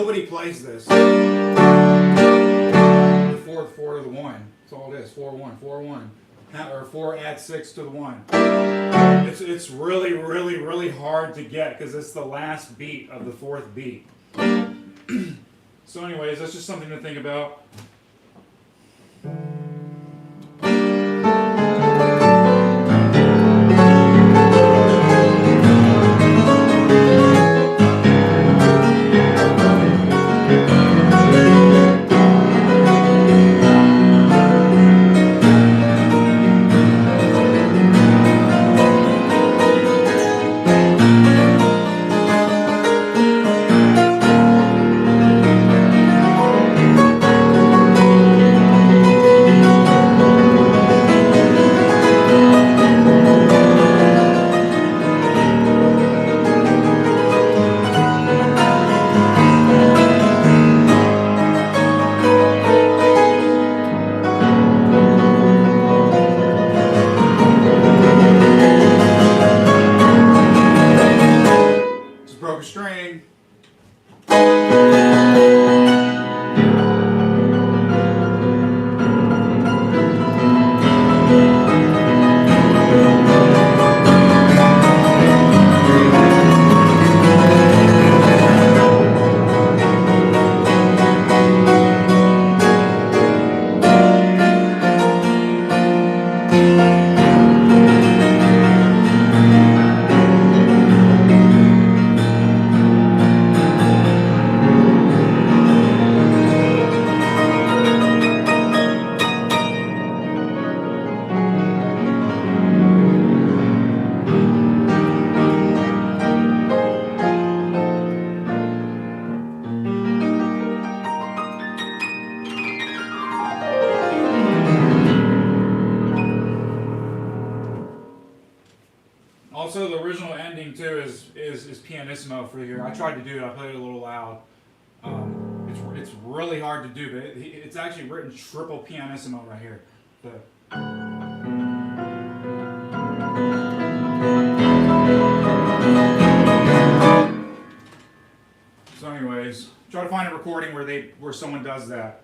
Nobody plays this. The 4, 4 to the 1. That's all it is. 4, 1, 4, 1. Or 4 add 6 to the 1. It's really, really, really hard to get because it's the last beat of the 4th beat. So anyways, that's just something to think about. Also, the original ending too is pianissimo for here. I tried to do it. I played it a little loud. It's really hard to do, but it's actually written triple pianissimo right here. So, anyways, try to find a recording where someone does that.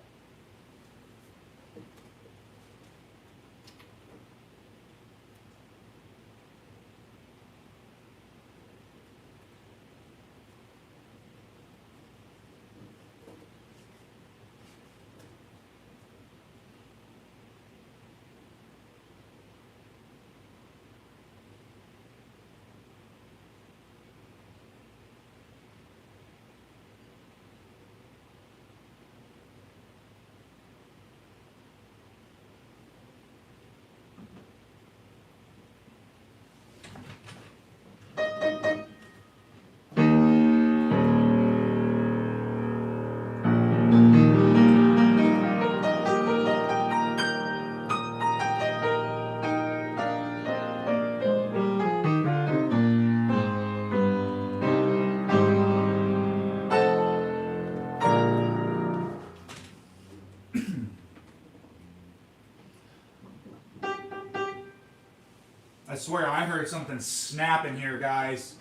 I swear I heard something snap in here, guys.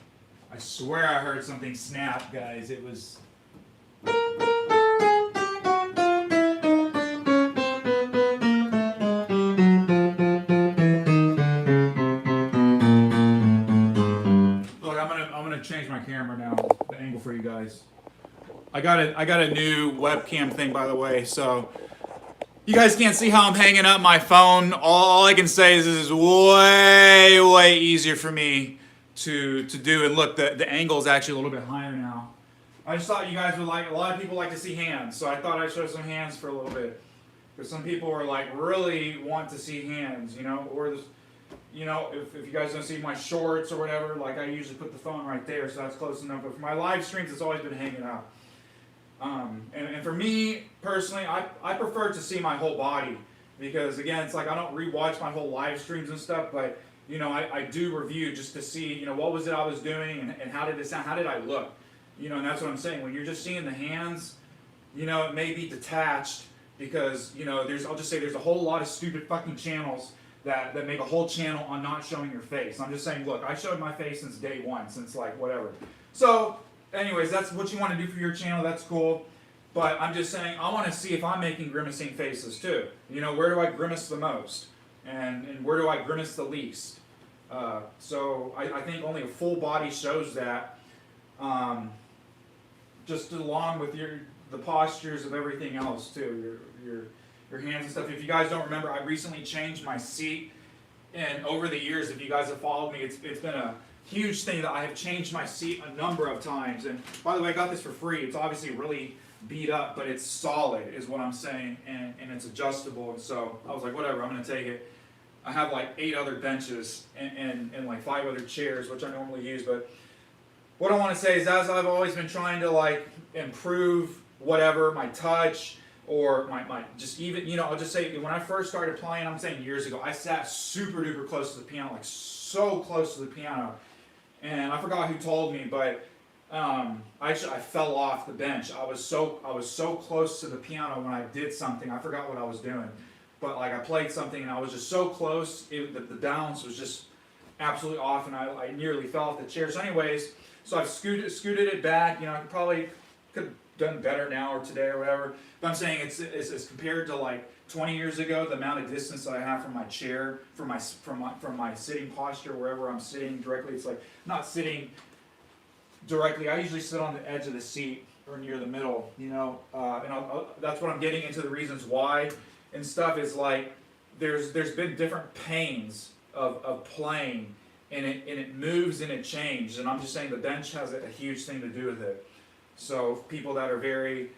I swear I heard something snap, guys. It was... Look, I'm gonna change my camera now, the angle for you guys. I got a new webcam thing, by the way, so you guys can't see how I'm hanging up my phone. All I can say is this is way, way easier for me to do. And look, the angle is actually a little bit higher now. I just thought you guys would like, a lot of people like to see hands, so I thought I'd show some hands for a little bit. Because some people are like, really want to see hands, you know, or this, you know, if you guys don't see my shorts or whatever, like I usually put the phone right there, so that's close enough. But for my live streams, it's always been hanging up. And for me, personally, I prefer to see my whole body because, again, it's like I don't rewatch my whole live streams and stuff, but, you know, I do review just to see, you know, what was it I was doing and how did it sound, how did I look, you know, and that's what I'm saying. When you're just seeing the hands, you know, it may be detached because, you know, I'll just say there's a whole lot of stupid fucking channels that make a whole channel on not showing your face. I'm just saying, look, I showed my face since day one, since like whatever. So, anyways, that's what you want to do for your channel. That's cool. But I'm just saying, I want to see if I'm making grimacing faces too. You know, where do I grimace the most? And where do I grimace the least? So I think only a full body shows that. Just along with the postures of everything else too, your hands and stuff. If you guys don't remember, I recently changed my seat, and over the years, if you guys have followed me, it's been a huge thing that I have changed my seat a number of times. And by the way, I got this for free. It's obviously really beat up, but it's solid, is what I'm saying, and it's adjustable. And so I was like, whatever, I'm gonna take it. I have like 8 other benches and like 5 other chairs, which I normally use. But what I want to say is, as I've always been trying to like improve whatever, my touch, or my just even, you know, I'll just say, when I first started playing, I'm saying years ago, I sat super duper close to the piano, like so close to the piano. And I forgot who told me, but I fell off the bench. I was so close to the piano when I did something. I forgot what I was doing, but like I played something and I was just so close. The balance was just absolutely off, and I nearly fell off the chair. So anyways, so I've scooted it back. You know, I could have done better now or today or whatever. But I'm saying it's compared to like 20 years ago, the amount of distance that I have from my chair, from my sitting posture, wherever I'm sitting directly. It's like not sitting directly. I usually sit on the edge of the seat or near the middle, you know, and that's what I'm getting into, the reasons why and stuff is like there's been different pains of playing, and it moves and it changes, and I'm just saying the bench has a huge thing to do with it. So people that are very,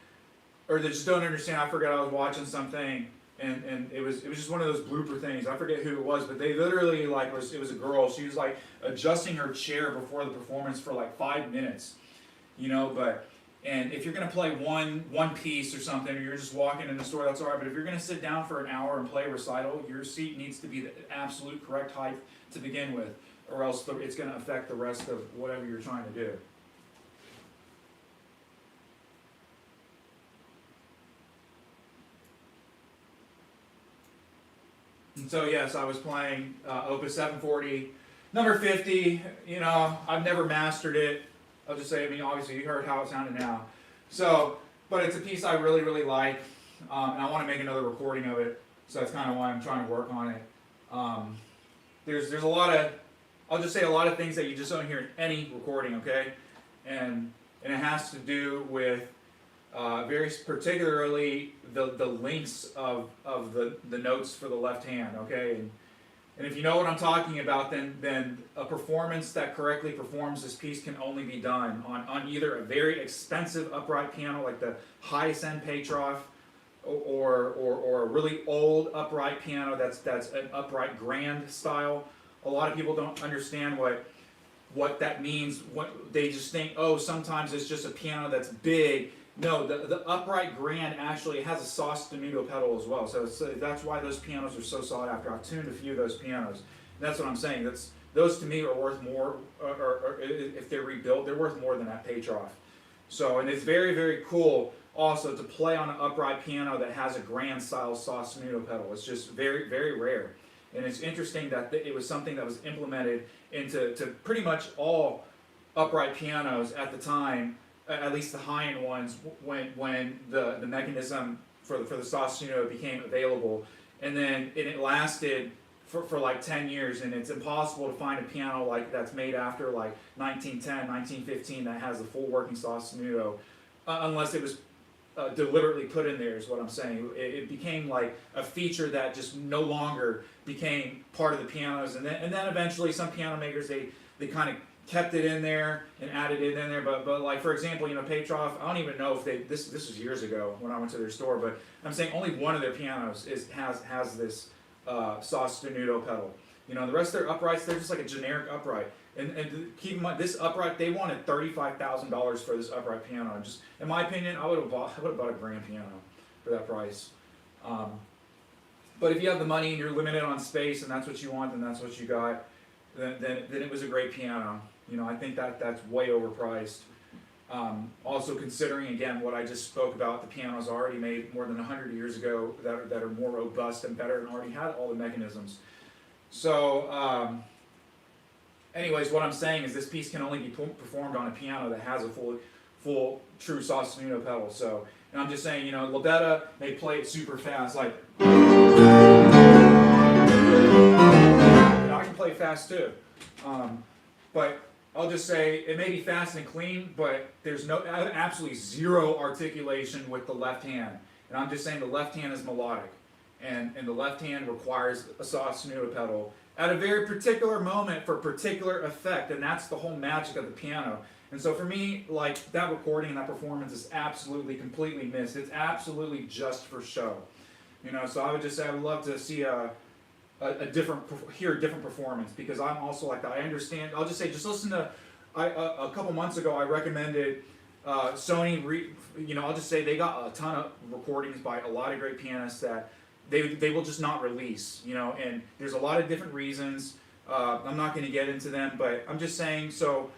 or that just don't understand, I forgot I was watching something, and it was just one of those blooper things. I forget who it was, but they literally like it was a girl. She was like adjusting her chair before the performance for like 5 minutes, you know. And if you're gonna play one piece or something, or you're just walking in the store, that's alright. But if you're gonna sit down for an hour and play a recital, your seat needs to be the absolute correct height to begin with, or else it's gonna affect the rest of whatever you're trying to do. And so yes, I was playing Opus 740, number 50. You know, I've never mastered it. I'll just say, I mean, obviously you heard how it sounded now. So, but it's a piece I really, really like, and I want to make another recording of it. So that's kind of why I'm trying to work on it. There's a lot of, I'll just say a lot of things that you just don't hear in any recording, okay? And it has to do with very particularly the lengths of the notes for the left hand, okay? And if you know what I'm talking about, then a performance that correctly performs this piece can only be done on either a very expensive upright piano like the highest end Petroff, or a really old upright piano that's an upright grand style. A lot of people don't understand what that means. What they just think, oh, sometimes it's just a piano that's big. No, the upright grand actually has a sostenuto pedal as well. So that's why those pianos are so sought after. I've tuned a few of those pianos. And that's what I'm saying. Those to me are worth more, or if they're rebuilt, they're worth more than that Petroff. So, and it's very, very cool also to play on an upright piano that has a grand style sostenuto pedal. It's just very, very rare. And it's interesting that it was something that was implemented into pretty much all upright pianos at the time, at least the high-end ones, when the mechanism for the sostenuto became available. And then it lasted for like 10 years, and it's impossible to find a piano like that's made after like 1910, 1915 that has the full working sostenuto, unless it was deliberately put in there, is what I'm saying. It became like a feature that just no longer became part of the pianos, and then eventually some piano makers they kind of kept it in there and added it in there, but like for example, you know, Petroff, I don't even know if this was years ago when I went to their store, but I'm saying only one of their pianos has this sostenuto pedal. You know, the rest of their uprights, they're just like a generic upright. And keep in mind, this upright, they wanted $35,000 for this upright piano. And just in my opinion, I would have bought a grand piano for that price. But if you have the money and you're limited on space and that's what you want, then that's what you got. Then it was a great piano. You know, I think that's way overpriced. Also considering, again, what I just spoke about, the pianos already made more than 100 years ago that are more robust and better and already had all the mechanisms. So, Anyways, what I'm saying is this piece can only be performed on a piano that has a full true sostenuto pedal. So, and I'm just saying, you know, Labetta, they play it super fast, like, you know, I can play fast too. But I'll just say it may be fast and clean, but there's absolutely zero articulation with the left hand. And I'm just saying the left hand is melodic, and the left hand requires a sostenuto pedal at a very particular moment for a particular effect, and that's the whole magic of the piano. And so for me, like, that recording and that performance is absolutely completely missed. It's absolutely just for show, you know. So I would just say I would love to see hear a different performance, because I'm also like that. I understand. I'll just say, just listen to. A couple months ago, I recommended Sony. You know, I'll just say they got a ton of recordings by a lot of great pianists that they will just not release. You know, and there's a lot of different reasons. I'm not going to get into them, but I'm just saying. So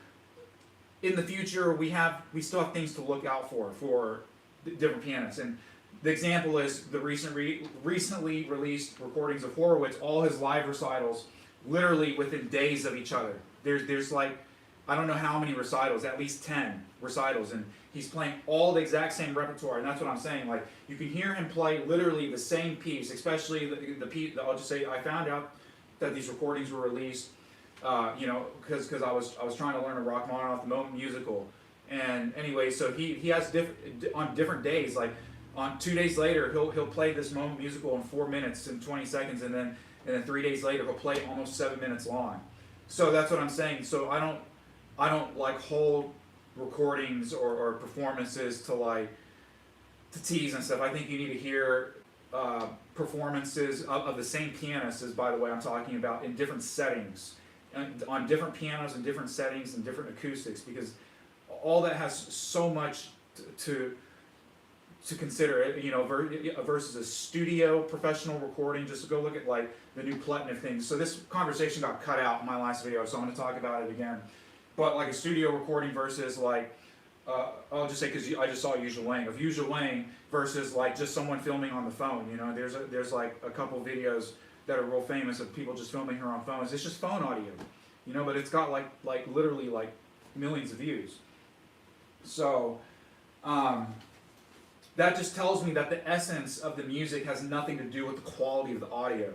in the future, we still have things to look out for different pianists. And the example is the recently released recordings of Horowitz, all his live recitals, literally within days of each other. There's like, I don't know how many recitals, at least 10 recitals, and he's playing all the exact same repertoire, and that's what I'm saying. Like, you can hear him play literally the same piece, especially the piece. I'll just say I found out that these recordings were released, you know, because I was trying to learn a Rachmaninoff the Moment musical, and anyway, so he has on different days, like on 2 days later he'll play this Moment musical in 4 minutes and 20 seconds, and then 3 days later he'll play almost 7 minutes long. So that's what I'm saying. So I don't like hold recordings or performances to tease and stuff. I think you need to hear performances of the same pianist, as by the way I'm talking about, in different settings, and on different pianos and different settings and different acoustics, because all that has so much to consider, you know, versus a studio professional recording. Just to go look at like the new Pletnev things. So this conversation got cut out in my last video, so I'm going to talk about it again. But like a studio recording versus like, I'll just say, because I just saw Yuzha Wang, of Yuzha Wang versus like just someone filming on the phone. You know, there's like a couple videos that are real famous of people just filming her on phones. It's just phone audio, you know, but it's got like literally like millions of views. So that just tells me that the essence of the music has nothing to do with the quality of the audio.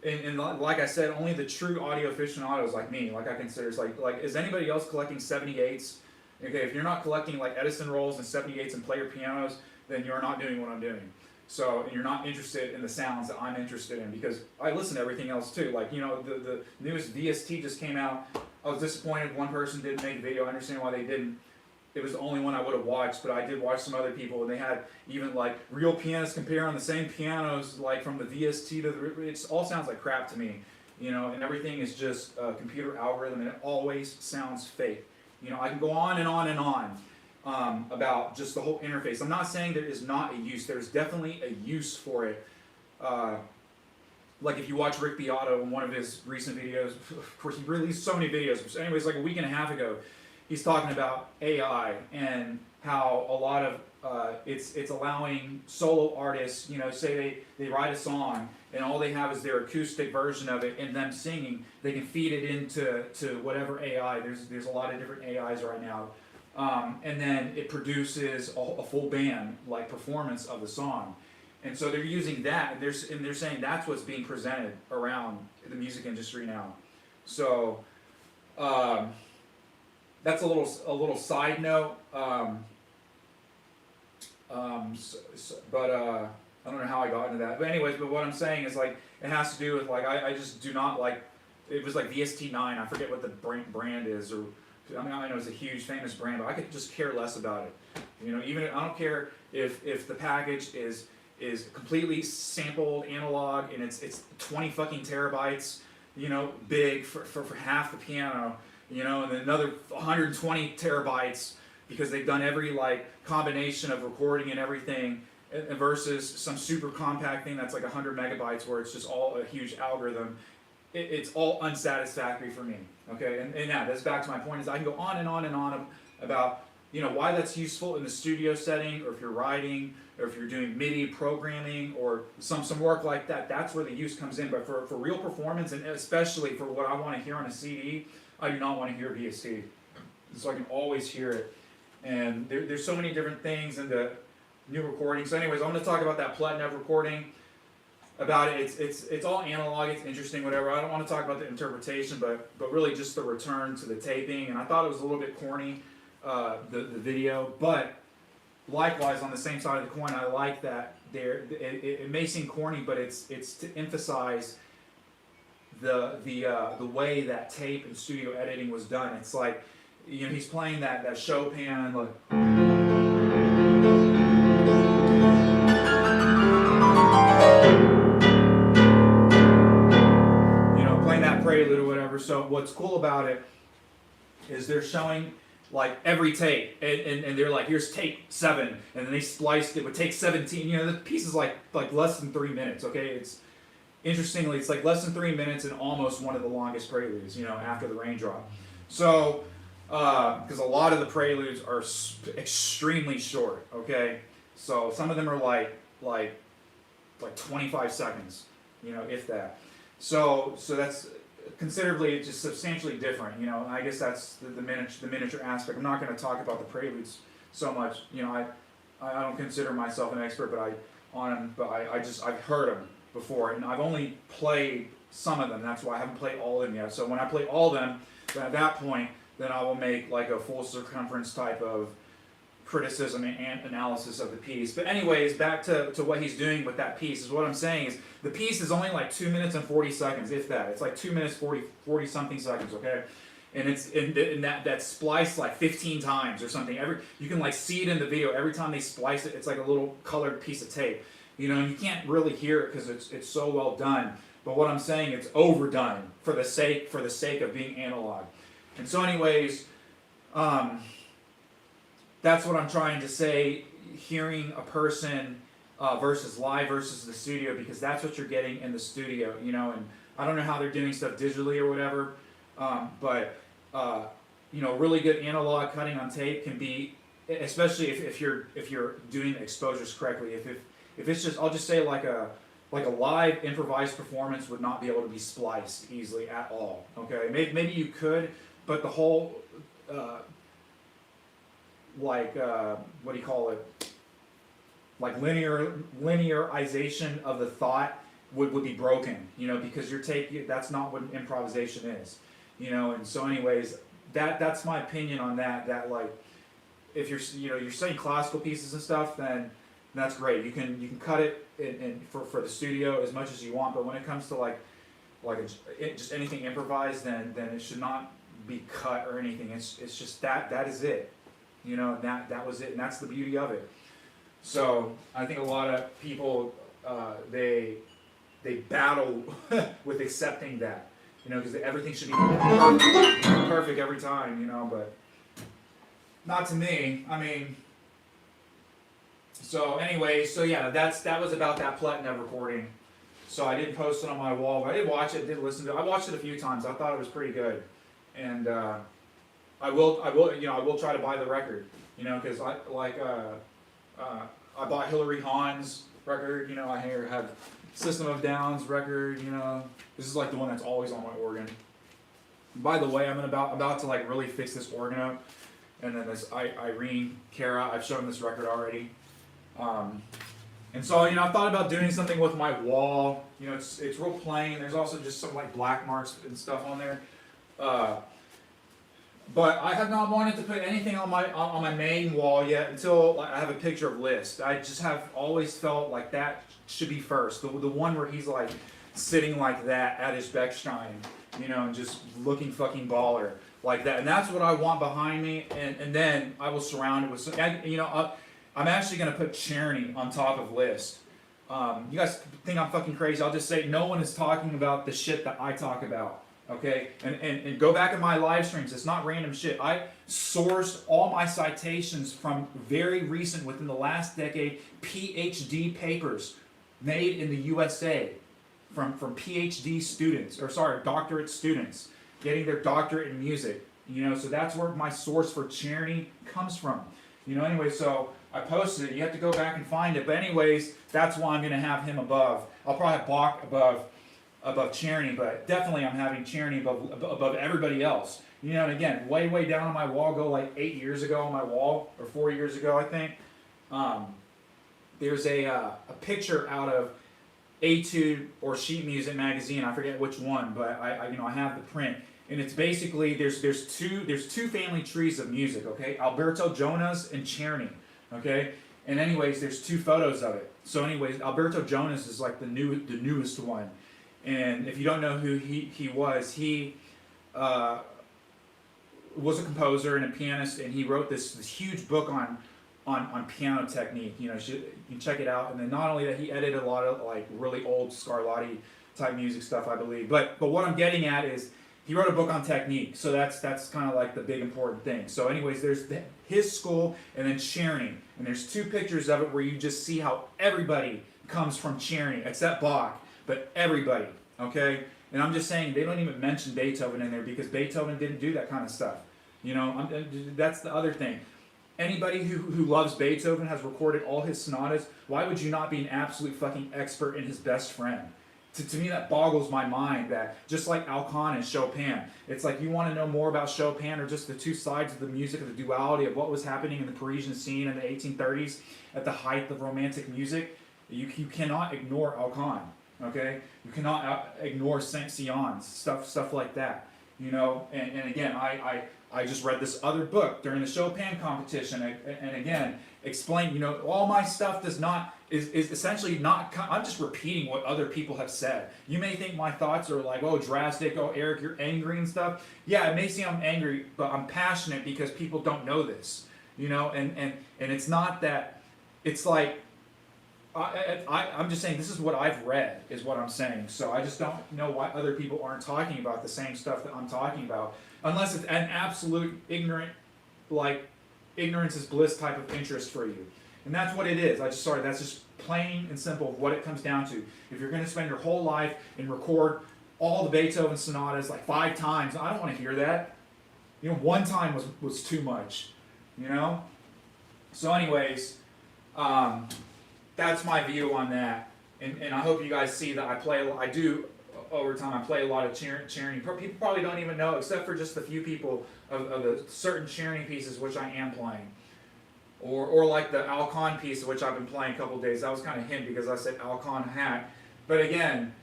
And like I said, only the true audio aficionados like me, like I consider, it's like is anybody else collecting 78s? Okay, if you're not collecting like Edison rolls and 78s and player pianos, then you're not doing what I'm doing. So, and you're not interested in the sounds that I'm interested in, because I listen to everything else too. Like, you know, the newest VST just came out. I was disappointed one person didn't make a video. I understand why they didn't. It was the only one I would have watched, but I did watch some other people, and they had even like real pianists comparing the same pianos, like from the VST to the. It all sounds like crap to me, you know, and everything is just a computer algorithm, and it always sounds fake. You know, I can go on and on and on about just the whole interface. I'm not saying there is not a use. There's definitely a use for it. Like if you watch Rick Beato in one of his recent videos, of course he released so many videos. Anyways, like a week and a half ago, he's talking about AI and how a lot of it's allowing solo artists, you know, say they write a song and all they have is their acoustic version of it and them singing. They can feed it into whatever AI. There's a lot of different AIs right now, and then it produces a full band like performance of the song. And so they're using that, and they're saying that's what's being presented around the music industry now. So. That's a little side note, but I don't know how I got into that. But anyways, but what I'm saying is like it has to do with like I just do not like. It was like VST9. I forget what the brand is, or I mean I know it's a huge famous brand, but I could just care less about it. You know, even I don't care if the package is completely sampled analog and it's 20 fucking terabytes, you know, big for half the piano. You know, and then another 120 terabytes because they've done every like combination of recording and everything, versus some super compact thing that's like 100 megabytes where it's just all a huge algorithm. It's all unsatisfactory for me. Okay, and yeah, that's back to my point is I can go on and on and on about why that's useful in the studio setting, or if you're writing, or if you're doing MIDI programming, or some work like that. That's where the use comes in. But for real performance, and especially for what I want to hear on a CD, I do not want to hear it via CD. So I can always hear it. And there's so many different things in the new recording. So anyways, I'm going to talk about that Pletnev recording. About it, it's all analog, it's interesting, whatever. I don't want to talk about the interpretation, but really just the return to the taping. And I thought it was a little bit corny, the video, but likewise on the same side of the coin, I like that it may seem corny, but it's to emphasize the way that tape and studio editing was done. It's like, he's playing that Chopin, like, prelude or whatever. So what's cool about it is they're showing like every tape, and they're like, here's tape 7, and then they spliced it with take 17. The piece is like less than 3 minutes. Okay, interestingly, it's like less than 3 minutes and almost one of the longest preludes. After the raindrop. So because a lot of the preludes are extremely short. Okay, so some of them are like 25 seconds. If that. So that's considerably, just substantially different. I guess that's the miniature aspect. I'm not going to talk about the preludes so much. I don't consider myself an expert, but I've heard them before, and I've only played some of them. That's why I haven't played all of them yet. So when I play all of them, then at that point, then I will make like a full circumference type of criticism and analysis of the piece. But anyways, back to what he's doing with that piece. Is what I'm saying is the piece is only like 2 minutes and 40 seconds, if that. It's like 2 minutes 40 something seconds, okay? And it's in that spliced like 15 times or something. You can like see it in the video. Every time they splice it, it's like a little colored piece of tape. And you can't really hear it because it's so well done. But what I'm saying, it's overdone for the sake of being analog. And so anyways, that's what I'm trying to say, hearing a person versus live versus the studio, because that's what you're getting in the studio, and I don't know how they're doing stuff digitally or whatever, but really good analog cutting on tape can be, especially if you're doing the exposures correctly. If it's just, I'll just say like a live improvised performance would not be able to be spliced easily at all, okay? Maybe you could, but the whole what do you call it? Like linearization of the thought would be broken, because that's not what improvisation is, and so anyways, that's my opinion on that. That like, if you're studying classical pieces and stuff, then that's great. You can cut it for the studio as much as you want, but when it comes to just anything improvised, then it should not be cut or anything. It's just that is it. That was it, and that's the beauty of it. So I think a lot of people they battle with accepting that, because everything should be perfect every time, but not to me. I mean, so anyway, yeah, that was about that Pletnev recording. So I didn't post it on my wall, but I did watch it, did listen to it. I watched it a few times. I thought it was pretty good, and I will try to buy the record, because I bought Hilary Hahn's record, I have System of Down's record, this is like the one that's always on my organ. By the way, I'm about to like really fix this organ up, and then this Irene Cara, I've shown this record already, and so I thought about doing something with my wall. It's real plain. There's also just some like black marks and stuff on there. But I have not wanted to put anything on my main wall yet until I have a picture of Liszt. I just have always felt like that should be first. The one where he's like sitting like that at his Beckstein, and just looking fucking baller like that. And that's what I want behind me. And then I will surround it with some, I'm actually going to put Czerny on top of Liszt. You guys think I'm fucking crazy. I'll just say no one is talking about the shit that I talk about. Okay, and go back in my live streams. It's not random shit. I sourced all my citations from very recent, within the last decade, PhD papers made in the USA from PhD students, doctorate students, getting their doctorate in music, You know, so that's where my source for charity comes from. You know, anyway, so I posted it. You have to go back and find it. But anyways, that's why I'm going to have him above. I'll probably have Bach above Charity, but definitely I'm having Charity above everybody else. You know, and again, way down on my wall, go like 8 years ago on my wall, or 4 years ago, I think. There's a picture out of Etude or Sheet Music magazine. I forget which one, but I have the print, and it's basically there's two family trees of music. Okay, Alberto Jonas and Czerny. Okay, and anyways, there's 2 photos of it. So anyways, Alberto Jonas is like the newest one, and if you don't know who he was a composer and a pianist, and he wrote this huge book on piano technique. You know, you can check it out. And then not only that, he edited a lot of like really old Scarlatti type music stuff, I believe. But what I'm getting at is he wrote a book on technique. So that's kind of like the big important thing. So anyways, there's his school and then Czerny, and there's 2 pictures of it where you just see how everybody comes from Czerny except Bach, but everybody. Okay. And I'm just saying, they don't even mention Beethoven in there because Beethoven didn't do that kind of stuff. You know, that's the other thing. Anybody who loves Beethoven, has recorded all his sonatas, why would you not be an absolute fucking expert in his best friend? To me, that boggles my mind. That just like Alcon and Chopin, it's like you want to know more about Chopin or just the 2 sides of the music, of the duality of what was happening in the Parisian scene in the 1830s at the height of romantic music. You cannot ignore Alcon. Okay, you cannot ignore Saint-Saëns, stuff like that. You know, and again, I just read this other book during the Chopin competition, and again, explain, you know, all my stuff is essentially not, I'm just repeating what other people have said. You may think my thoughts are like, oh, drastic, oh, Eric, you're angry and stuff. Yeah, it may seem I'm angry, but I'm passionate because people don't know this, you know, and it's not that, it's like, I'm just saying this is what I've read, is what I'm saying. So I just don't know why other people aren't talking about the same stuff that I'm talking about, unless it's an absolute ignorant, like ignorance is bliss type of interest for you. And that's what it is. That's just plain and simple what it comes down to. If you're going to spend your whole life and record all the Beethoven sonatas like 5 times, I don't want to hear that. You know, 1 time was too much, you know? So anyways, that's my view on that, and I hope you guys see that I do over time. I play a lot of Czerny. People probably don't even know, except for just a few people, of the certain Czerny pieces which I am playing, or like the Alcon piece which I've been playing a couple of days. That was kind of hint because I said Alcon hat, but again,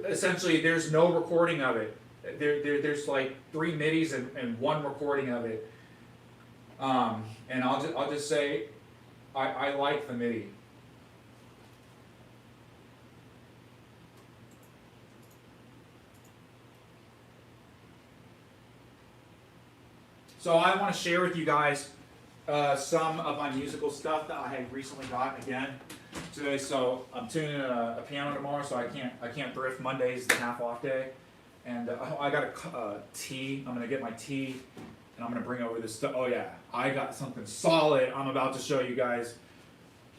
essentially there's no recording of it. There's like 3 MIDIs and 1 recording of it, and I'll just say. I like the MIDI. So I want to share with you guys some of my musical stuff that I have recently gotten again today. So I'm tuning a piano tomorrow, so I can't thrift. Monday's the half off day, and I got a tea. I'm gonna get my tea. And I'm going to bring over this stuff. Oh yeah, I got something solid I'm about to show you guys.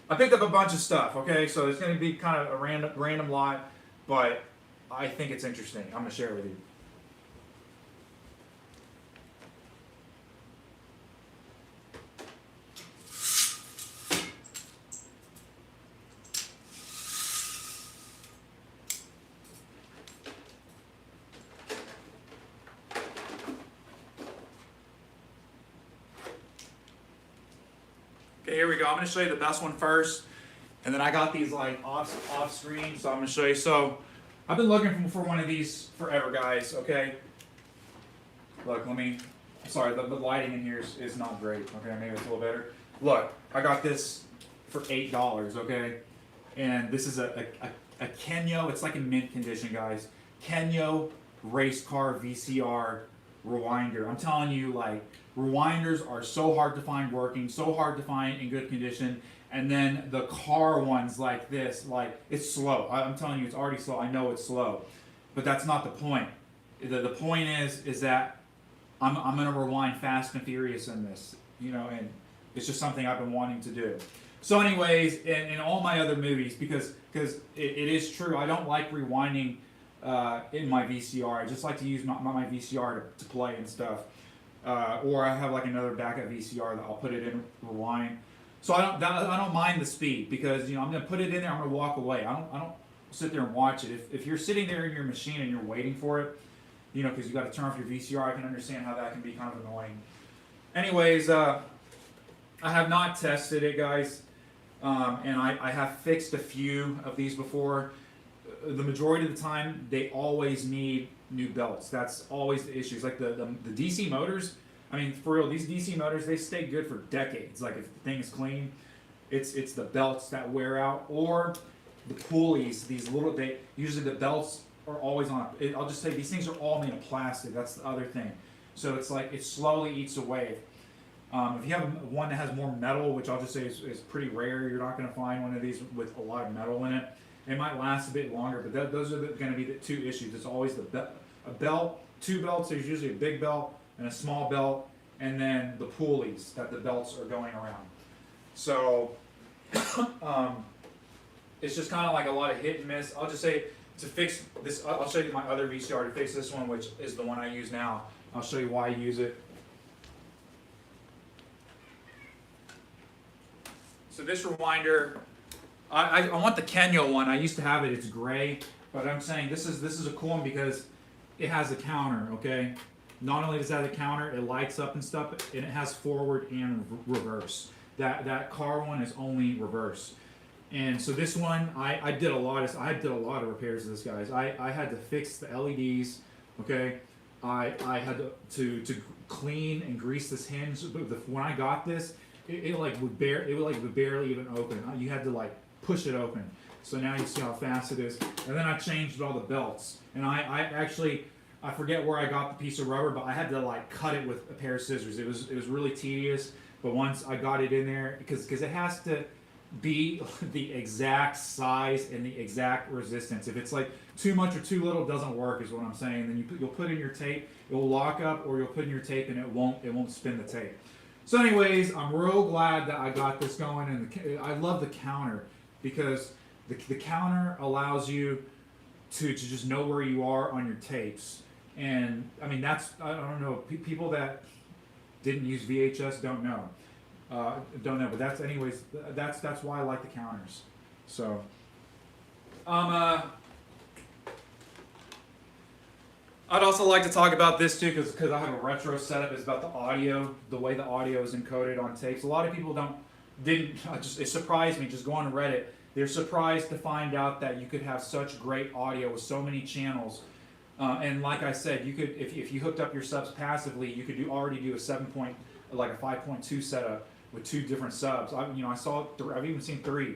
I picked up a bunch of stuff, okay? So it's going to be kind of a random lot, but I think it's interesting. I'm going to share it with you. Okay, here we go. I'm going to show you the best one first, and then I got these like off screen, so I'm going to show you. So I've been looking for one of these forever, guys. Okay, look, sorry, the lighting in here is not great. Okay, maybe it's a little better. Look, I got this for $8. Okay, and this is a Kenyo. It's like in mint condition, guys. Kenyo race car VCR rewinder. I'm telling you, like, rewinders are so hard to find working, so hard to find in good condition, and then the car ones like this, like, it's slow. I'm telling you, it's already slow. I know it's slow, but that's not the point. The point is that I'm going to rewind Fast and Furious in this, you know, and it's just something I've been wanting to do. So anyways, in all my other movies, because it is true, I don't like rewinding in my VCR. I just like to use my VCR to play and stuff. Or I have like another backup VCR that I'll put it in rewind. So I don't mind the speed because I'm gonna put it in there. I'm gonna walk away. I don't sit there and watch it. If you're sitting there in your machine and you're waiting for it, because you got to turn off your VCR, I can understand how that can be kind of annoying. Anyways, I have not tested it, guys, and I have fixed a few of these before. The majority of the time, they always need new belts. That's always the issue. It's like the DC motors. I mean, for real, these DC motors, they stay good for decades. Like if the thing is clean, it's the belts that wear out or the pulleys. Usually the belts are always on. I'll just say these things are all made of plastic. That's the other thing. So it's like it slowly eats away. If you have one that has more metal, which I'll just say is pretty rare, you're not going to find one of these with a lot of metal in it. It might last a bit longer, but those are going to be the two issues. It's always a belt, two belts. There's usually a big belt and a small belt, and then the pulleys that the belts are going around. So it's just kind of like a lot of hit and miss. I'll just say to fix this, I'll show you my other VCR to fix this one, which is the one I use now. I'll show you why I use it. So this rewinder, I want the Kenyo one. I used to have it. It's gray, but I'm saying this is a cool one because it has a counter. Okay, not only does it have a counter, it lights up and stuff, and it has forward and reverse. That car one is only reverse. And so this one, I did a lot of repairs to this, guys. I had to fix the LEDs. Okay, I had to clean and grease this hinge. When I got this, it would barely even open. You had to like push it open. So now you see how fast it is. And then I changed all the belts. And I forget where I got the piece of rubber, but I had to like cut it with a pair of scissors. It was really tedious. But once I got it in there, because it has to be the exact size and the exact resistance. If it's like too much or too little, it doesn't work, is what I'm saying. Then you'll put in your tape, it will lock up, or you'll put in your tape and it won't spin the tape. So anyways, I'm real glad that I got this going, and I love the counter because the counter allows you to just know where you are on your tapes. And I mean, I don't know, people that didn't use VHS don't know. But that's why I like the counters. So, I'd also like to talk about this too, because I have a retro setup. It's about the audio, the way the audio is encoded on tapes. A lot of people it surprised me just going to Reddit. They're surprised to find out that you could have such great audio with so many channels. And like I said, you could, if you hooked up your subs passively, you could already do a 5.2 setup with two different subs. I've even seen 3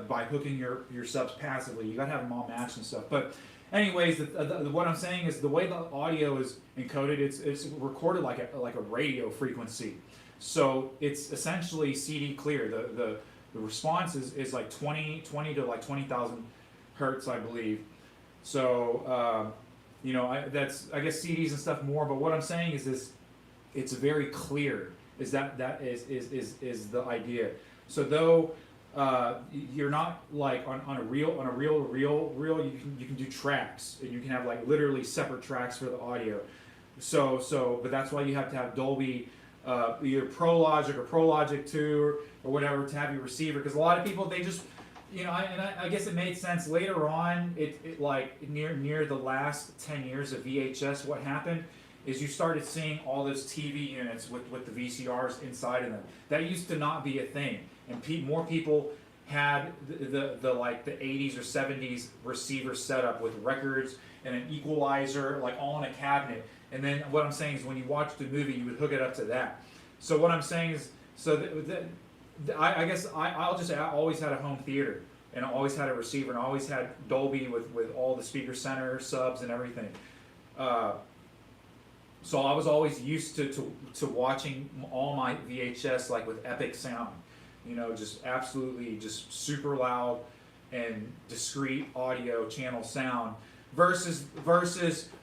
by hooking your subs passively. You gotta have them all matched and stuff. But anyways, what I'm saying is the way the audio is encoded, it's recorded like a radio frequency. So it's essentially CD clear. The response is like 20 to like 20,000 hertz, I believe. So I guess CDs and stuff more. But what I'm saying is this: it's very clear. Is that is the idea. So though you're not like on a reel, you can do tracks, and you can have like literally separate tracks for the audio. But that's why you have to have Dolby, either Pro Logic or Pro Logic 2 or whatever to have your receiver. Because a lot of people, they just, I guess it made sense later on. It like near the last 10 years of VHS, what happened is you started seeing all those TV units with the VCRs inside of them. That used to not be a thing, and more people had the 80s or 70s receiver setup with records and an equalizer, like all in a cabinet. And then what I'm saying is, when you watched a movie, you would hook it up to that. So what I'm saying is, I guess I'll just say I always had a home theater, and I always had a receiver, and I always had Dolby with all the speaker center subs and everything. So I was always used to watching all my VHS like with epic sound, just absolutely just super loud and discrete audio channel sound versus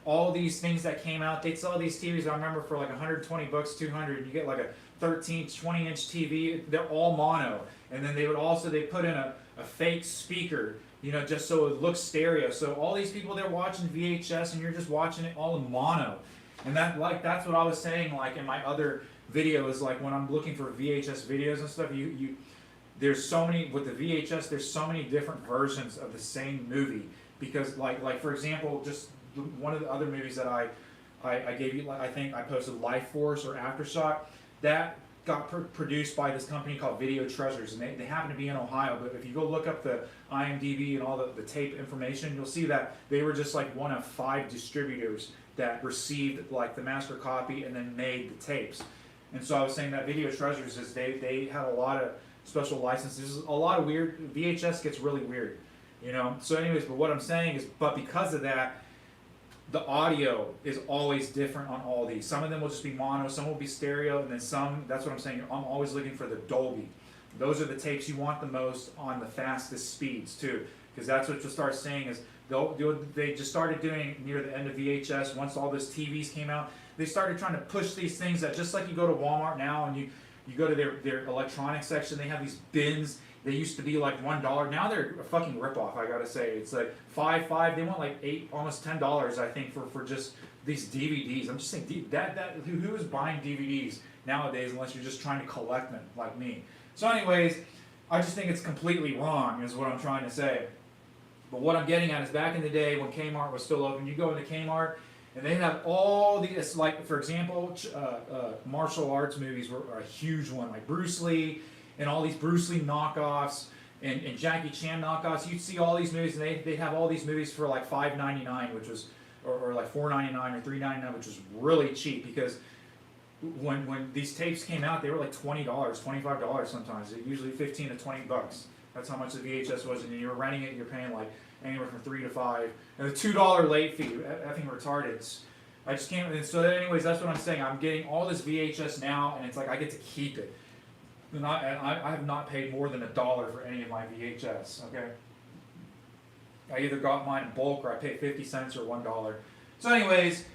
all these things that came out. They'd sell these TVs, I remember, for like $120, $200. You get like a 13, 20-inch TV. They're all mono, and then they put in a fake speaker just so it looks stereo. So all these people, they're watching VHS and you're just watching it all in mono. And that's what I was saying, like in my other videos, like when I'm looking for VHS videos and stuff, there's so many, with the VHS, there's so many different versions of the same movie. Because like for example, just one of the other movies that I gave you, I think I posted Life Force or Aftershock, that got produced by this company called Video Treasures, and they happen to be in Ohio. But if you go look up the IMDb and all the tape information, you'll see that they were just like one of 5 distributors that received like the master copy and then made the tapes. And so I was saying that Video Treasures is they had a lot of special licenses, a lot of weird. VHS gets really weird, So anyways, but what I'm saying is, but because of that, the audio is always different on all these. Some of them will just be mono, some will be stereo, and then some, that's what I'm saying, I'm always looking for the Dolby. Those are the tapes you want the most on the fastest speeds too, because that's what you'll start seeing is they just started doing near the end of VHS, once all those TVs came out, they started trying to push these things that, just like you go to Walmart now and you go to their electronics section, they have these bins. They used to be like $1. Now they're a fucking ripoff, I gotta say. It's like $5. They want like $8, almost $10, I think, for just these DVDs. I'm just saying, who is buying DVDs nowadays unless you're just trying to collect them, like me? So anyways, I just think it's completely wrong, is what I'm trying to say. But what I'm getting at is, back in the day when Kmart was still open, you go into Kmart and they have all these, like for example, martial arts movies were a huge one, like Bruce Lee, and all these Bruce Lee knockoffs and Jackie Chan knockoffs. You'd see all these movies, and they'd have all these movies for like $5.99, which was, or like $4.99 or $3.99, which was really cheap, because when these tapes came out, they were like $20, $25 sometimes. Usually 15 to 20 bucks. That's how much the VHS was, and you were renting it, you're paying like anywhere from $3 to $5, and the $2 late fee, effing retarded. I just can't. And so anyways, that's what I'm saying. I'm getting all this VHS now, and it's like I get to keep it. And I have not paid more than $1 for any of my VHS, okay? I either got mine in bulk or I paid 50 cents or $1. So anyways,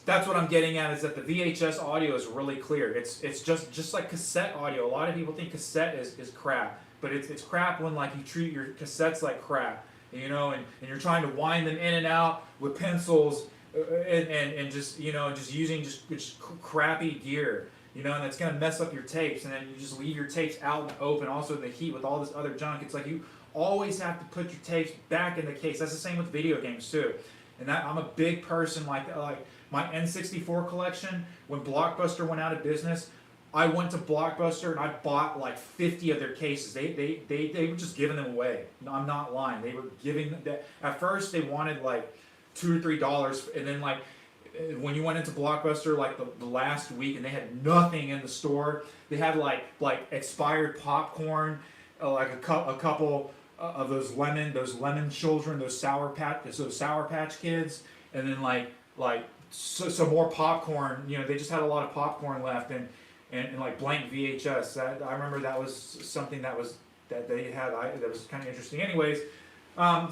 that's what I'm getting at, is that the VHS audio is really clear. It's just like cassette audio. A lot of people think cassette is crap, but it's crap when like you treat your cassettes like crap, and you're trying to wind them in and out with pencils, and just just using just crappy gear. And it's going to mess up your tapes, and then you just leave your tapes out in the open, also in the heat with all this other junk. It's like you always have to put your tapes back in the case. That's the same with video games too. And that, I'm a big person like my N64 collection. When Blockbuster went out of business, I went to Blockbuster and I bought like 50 of their cases. They were just giving them away. I'm not lying. They were giving them that. At first they wanted like $2 or $3, and then like when you went into Blockbuster like the last week and they had nothing in the store, they had like expired popcorn, like a couple of those lemon children, those sour patch kids, and then like some more popcorn. They just had a lot of popcorn left, and like blank VHS. I remember that was something that they had. That was kind of interesting. Anyways,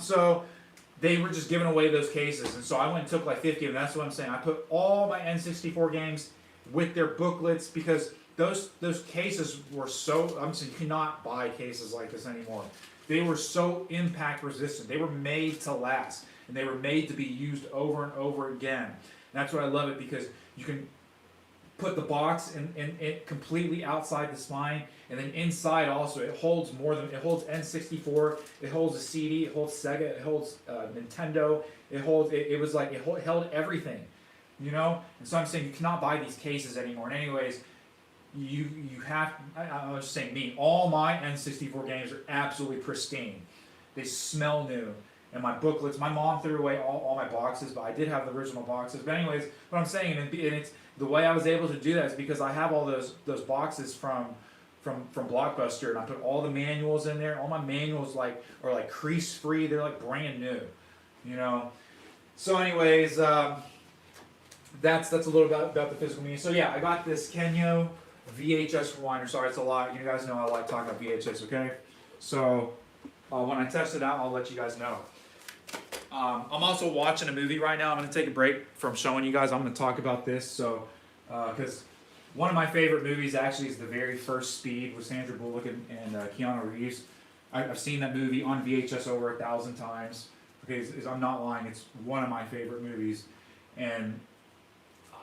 so they were just giving away those cases, and so I went and took like 50 of them. That's what I'm saying. I put all my N64 games with their booklets, because those cases were so. I'm saying you cannot buy cases like this anymore. They were so impact resistant. They were made to last, and they were made to be used over and over again. And that's what I love it, because you can put the box in completely outside the spine, and then inside also it holds more than, it holds N64, it holds a CD, it holds Sega, it holds Nintendo, it held everything, And so I'm saying you cannot buy these cases anymore. And anyways, you have. I was just saying, all my N64 games are absolutely pristine. They smell new. And my booklets, my mom threw away all my boxes, but I did have the original boxes. But anyways, what I'm saying, and it's the way I was able to do that is because I have all those boxes from Blockbuster, and I put all the manuals in there. All my manuals are like crease free. They're like brand new, So anyways, that's a little about the physical media. So yeah, I got this Kenyo VHS rewinder. Sorry, it's a lot. You guys know I like talking about VHS. Okay, so when I test it out, I'll let you guys know. I'm also watching a movie right now. I'm going to take a break from showing you guys. I'm going to talk about this. So, because one of my favorite movies actually is the very first Speed with Sandra Bullock and Keanu Reeves. I've seen that movie on VHS over 1,000 times. Okay, I'm not lying. It's one of my favorite movies, and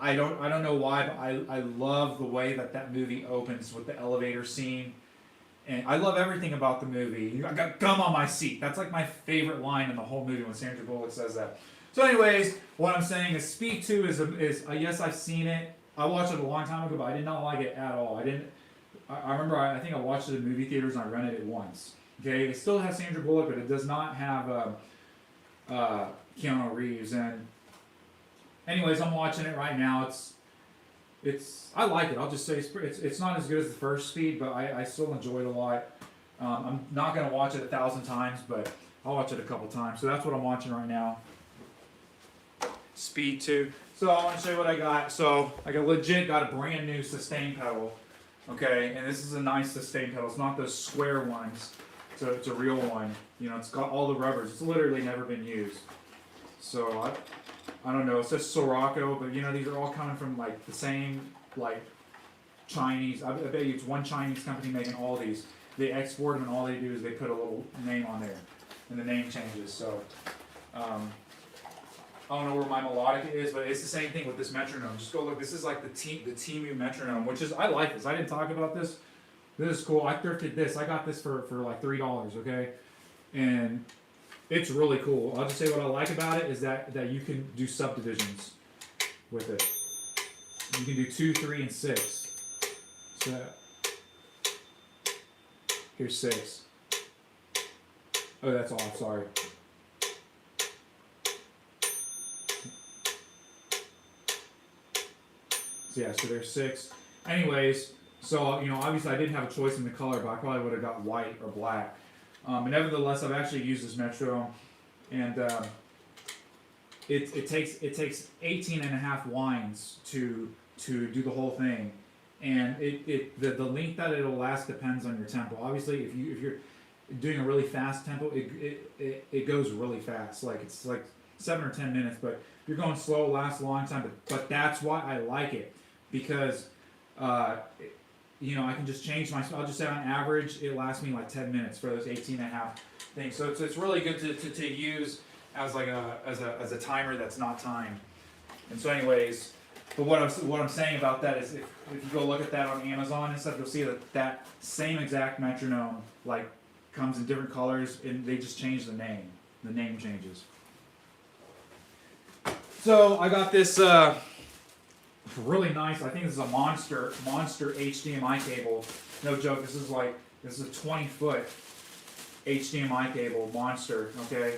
I don't know why, but I love the way that movie opens with the elevator scene, and I love everything about the movie. I got gum on my seat. That's like my favorite line in the whole movie when Sandra Bullock says that. So, anyways, what I'm saying is, Speed 2 is yes, I've seen it. I watched it a long time ago, but I did not like it at all. I remember I think I watched it in movie theaters and I rented it once. Okay, it still has Sandra Bullock, but it does not have Keanu Reeves. And anyways, I'm watching it right now. I like it. I'll just say it's not as good as the first Speed, but I still enjoy it a lot. I'm not gonna watch it 1,000 times, but I'll watch it a couple times. So that's what I'm watching right now. Speed 2. So I want to show you what I got. So I got a brand new sustain pedal. Okay, and this is a nice sustain pedal. It's not those square ones. It's a real one. You know, it's got all the rubbers. It's literally never been used. So I don't know. It says Sirocco, but you know these are all coming from like the same like Chinese. I bet you it's one Chinese company making all these. They export them, and all they do is they put a little name on there, and the name changes. So. I don't know where my melodica is, but it's the same thing with this metronome. Just go look. This is like the Temu metronome, which is I like this. I didn't talk about this. This is cool. I thrifted this. I got this for like $3. Okay, and it's really cool. I'll just say what I like about it is that you can do subdivisions with it. You can do 2, 3, and 6. So here's 6. Oh, that's off. Sorry. So yeah, so there's 6. Anyways, so you know, obviously I didn't have a choice in the color, but I probably would have got white or black. But nevertheless, I've actually used this metronome, and it takes 18 and a half winds to do the whole thing, and the length that it'll last depends on your tempo. Obviously, if you're doing a really fast tempo, it goes really fast. Like it's like 7 or 10 minutes, but if you're going slow, it lasts a long time. But that's why I like it, because you know, I can just change I'll just say on average it lasts me like 10 minutes for those 18 and a half things. So it's really good to use as like as a timer that's not timed. And so anyways, but what I'm saying about that is if you go look at that on Amazon and stuff, you'll see that same exact metronome like comes in different colors, and they just change the name. The name changes. So I got this really nice. I think this is a monster HDMI cable. No joke. This is a 20-foot HDMI cable, monster. Okay,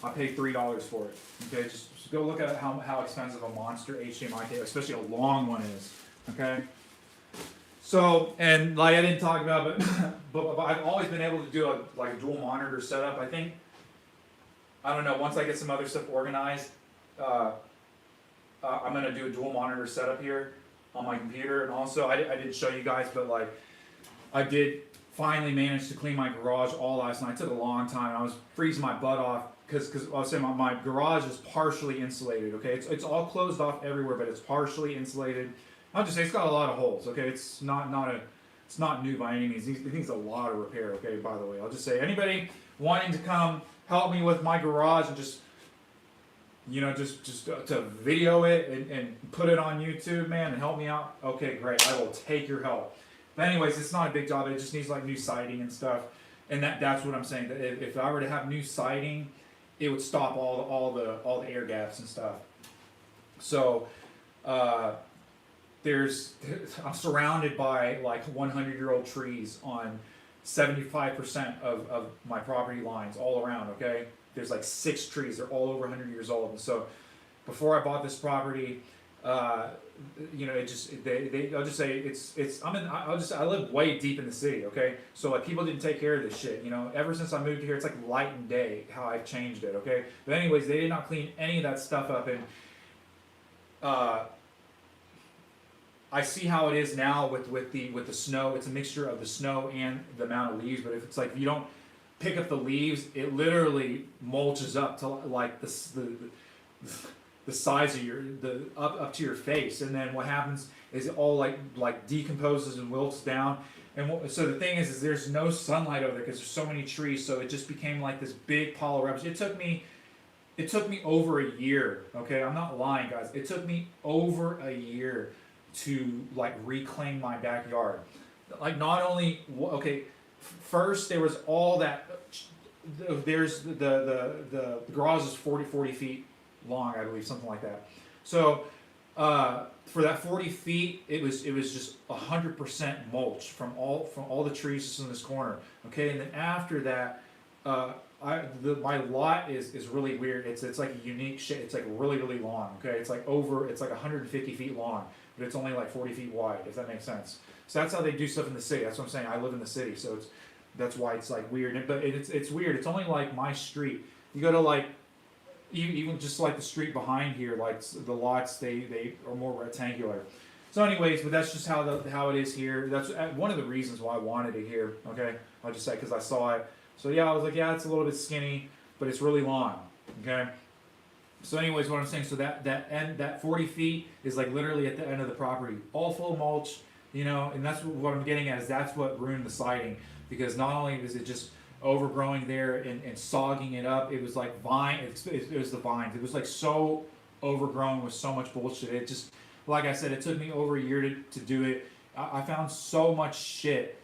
I paid $3 for it. Okay, just go look at how expensive a monster HDMI cable, especially a long one, is. Okay. So, and like I didn't talk about, but I've always been able to do a dual monitor setup. I think, I don't know, once I get some other stuff organized, I'm gonna do a dual monitor setup here on my computer. And also, I didn't show you guys, but like, I did finally manage to clean my garage all last night. It took a long time. I was freezing my butt off because I was saying my garage is partially insulated. Okay, it's all closed off everywhere, but it's partially insulated. I'll just say it's got a lot of holes. Okay, it's not new by any means. It needs a lot of repair. Okay, by the way, I'll just say anybody wanting to come help me with my garage and just to video it and put it on YouTube, man, and help me out. Okay, great. I will take your help. But anyways, it's not a big job. It just needs like new siding and stuff. And that's what I'm saying. That if I were to have new siding, it would stop all the air gaps and stuff. So I'm surrounded by like 100-year-old trees on 75% of my property lines all around. Okay. There's like 6 trees. They're all over 100 years old. And so, before I bought this property, you know, I'll just say I live way deep in the city. Okay, so like people didn't take care of this shit. You know, ever since I moved here, it's like light and day how I've changed it. Okay, but anyways, they did not clean any of that stuff up, and I see how it is now with the snow. It's a mixture of the snow and the amount of leaves. But if it's like you don't pick up the leaves, it literally mulches up to like the size of up to your face, and then what happens is it all like decomposes and wilts down, And so the thing is there's no sunlight over there because there's so many trees. So it just became like this big pile of rubbish. It took me over a year. Okay, I'm not lying, guys. It took me over a year to like reclaim my backyard. Like not only okay, first there was all that. There's the garage is 40 feet long, I believe, something like that. So for that 40 feet, it was just 100% mulch from all the trees just in this corner. Okay, and then after that, my lot is really weird. It's like a unique shape. It's like really long. Okay, it's like 150 feet long, but it's only like 40 feet wide. If that makes sense. So that's how they do stuff in the city. That's what I'm saying. I live in the city, so that's why it's like weird. But it's weird. It's only like my street. You go to like even just like the street behind here, like the lots, they are more rectangular. So anyways, but that's just how it is here. That's one of the reasons why I wanted it here. Okay, I'll just say because I saw it. So yeah, I was like, yeah, it's a little bit skinny, but it's really long. Okay. So anyways, what I'm saying, so that 40 feet is like literally at the end of the property, all full of mulch, and that's what I'm getting at is that's what ruined the siding, because not only is it just overgrowing there and sogging it up, it was like it was the vines. It was like so overgrown with so much bullshit. It just, like I said, it took me over a year to do it. I found so much shit.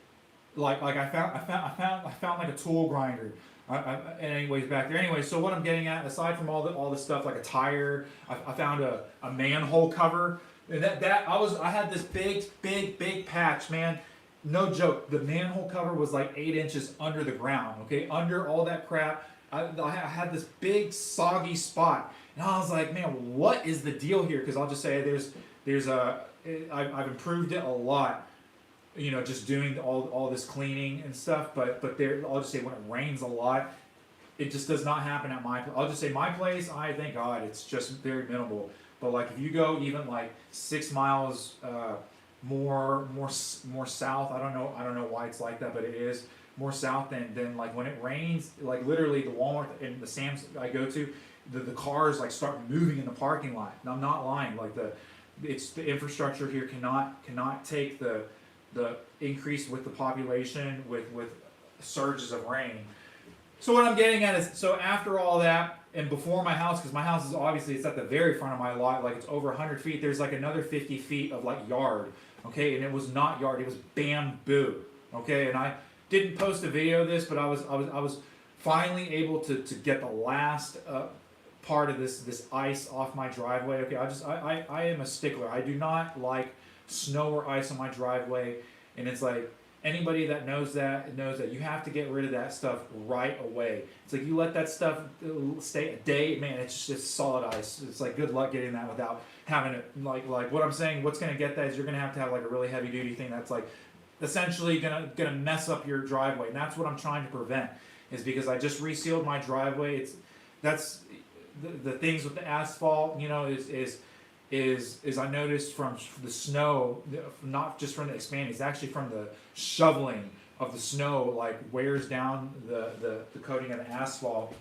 Like I found like a tool grinder. And anyways, back there. Anyway, so what I'm getting at, aside from all the stuff like a tire, I found a manhole cover. And I had this big patch, man. No joke. The manhole cover was like 8 inches under the ground. Okay, under all that crap, I had this big soggy spot, and I was like, man, what is the deal here? Because I'll just say I've improved it a lot. Just doing all this cleaning and stuff, but there, I'll just say when it rains a lot, it just does not happen at my place. I'll just say my place, I thank God, it's just very minimal. But like if you go even like 6 miles more south, I don't know why it's like that, but it is more south than like when it rains, like literally the Walmart and the Sam's I go to, the cars like start moving in the parking lot. And I'm not lying, like the infrastructure here cannot take the increase with the population with surges of rain. So what I'm getting at is, so after all that and before my house, because my house is obviously it's at the very front of my lot, like it's over 100 feet. There's like another 50 feet of like yard, okay, and it was not yard, it was bamboo, okay. And I didn't post a video of this, but I was finally able to get the last part of this ice off my driveway. Okay, I am a stickler. I do not like snow or ice on my driveway, and it's like anybody that knows that you have to get rid of that stuff right away. It's like you let that stuff stay a day, man, it's just solid ice. It's like good luck getting that without having it like what I'm saying. What's gonna get that is you're gonna have to have like a really heavy duty thing that's like essentially gonna mess up your driveway, and that's what I'm trying to prevent. Is because I just resealed my driveway. That's the things with the asphalt, is I noticed from the snow, not just from the expanding, it's actually from the shoveling of the snow, like wears down the coating of the asphalt.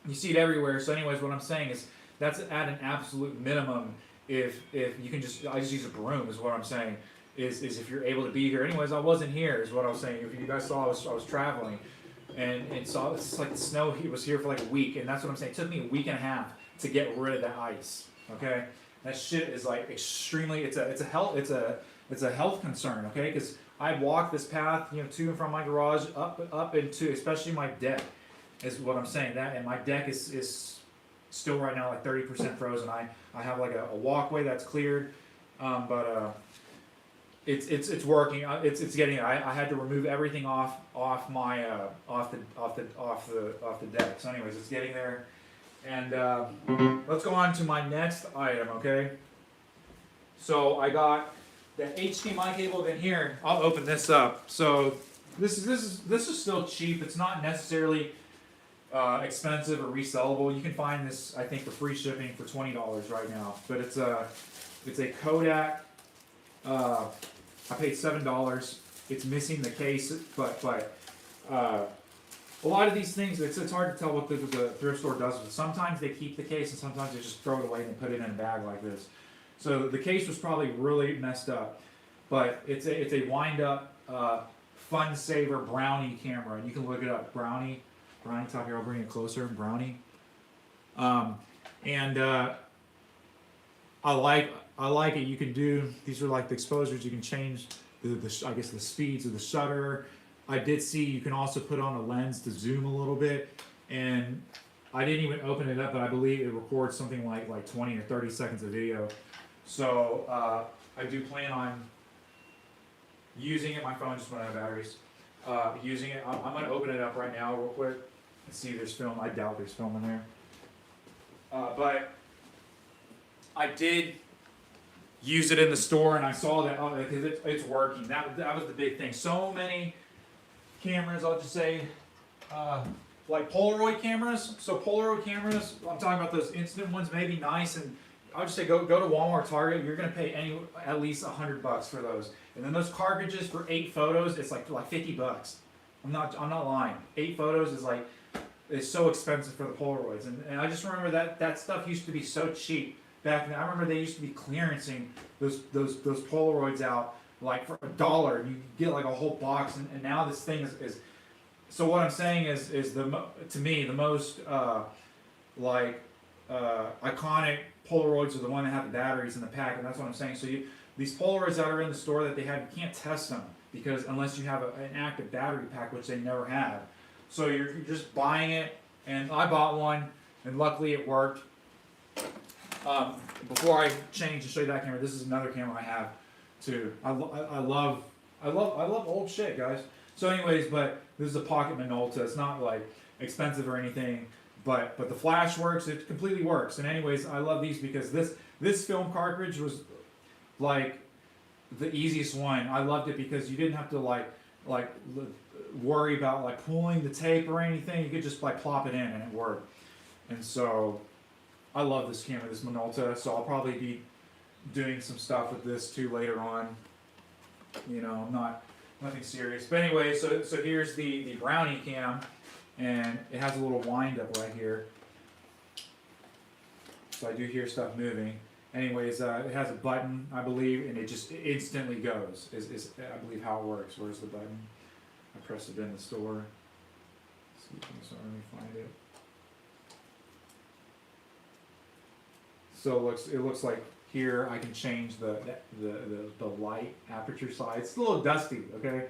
You see it everywhere. So anyways, what I'm saying is that's at an absolute minimum. If you can I just use a broom is what I'm saying, is if you're able to be here. Anyways, I wasn't here is what I was saying. If you guys saw, I was traveling. And so it's like the snow was here for like a week, and that's what I'm saying. It took me a week and a half to get rid of that ice. Okay, that shit is like extremely. It's a health concern. Okay, because I walk this path, to and from my garage up into especially my deck, is what I'm saying. That and my deck is still right now like 30% frozen. I have like a walkway that's cleared, but it's working. It's getting. I had to remove everything off my off the deck. So anyways, it's getting there. And let's go on to my next item. Okay. So I got the HDMI cable. Then here, I'll open this up. So this is still cheap. It's not necessarily expensive or resellable. You can find this, I think, for free shipping for $20 right now. But it's a Kodak. I paid $7. It's missing the case, but a lot of these things, it's hard to tell what the thrift store does with it. Sometimes they keep the case, and sometimes they just throw it away and put it in a bag like this. So the case was probably really messed up, but it's a wind up Fun Saver Brownie camera. You can look it up. Brownie top here. I'll bring it closer. Brownie. And I like it. You can do, these are like the exposures. You can change the I guess the speeds of the shutter. I did see you can also put on a lens to zoom a little bit, and I didn't even open it up, but I believe it records something like 20 or 30 seconds of video. So I do plan on using it. My phone just went out of batteries. Using it. I'm going to open it up right now real quick and see if there's film. I doubt there's film in there. But I did use it in the store, and I saw that because it's working. That was the big thing. So many cameras, I'll just say, like Polaroid cameras. So Polaroid cameras, I'm talking about those instant ones, maybe nice, and I'll just say go to Walmart, Target. You're gonna pay at least $100 for those. And then those cartridges for 8 photos, it's like $50. I'm not lying. 8 photos is it's so expensive for the Polaroids, and I just remember that stuff used to be so cheap back then. I remember they used to be clearancing those Polaroids out like for $1, and you could get like a whole box, and now this thing is so what I'm saying is to me the most iconic Polaroids are the one that have the batteries in the pack, and that's what I'm saying. So these Polaroids that are in the store that they have, you can't test them because unless you have an active battery pack, which they never have. So you're just buying it, and I bought one, and luckily it worked. Before I change to show you that camera, this is another camera I have too. I love old shit, guys. So anyways, but this is a Pocket Minolta. It's not like expensive or anything, but the flash works. It completely works. And anyways, I love these because this film cartridge was like the easiest one. I loved it because you didn't have to like worry about like pulling the tape or anything. You could just like plop it in and it worked. And so I love this camera, this Minolta. So I'll probably be doing some stuff with this too later on. You know, nothing serious. But anyway, so here's the Brownie cam, and it has a little wind up right here. So I do hear stuff moving. Anyways, it has a button, I believe, and it just instantly goes. Is I believe how it works. Where's the button? I pressed it in the store. Let's see if let me find it. So it looks like here I can change the light aperture size. It's a little dusty, okay?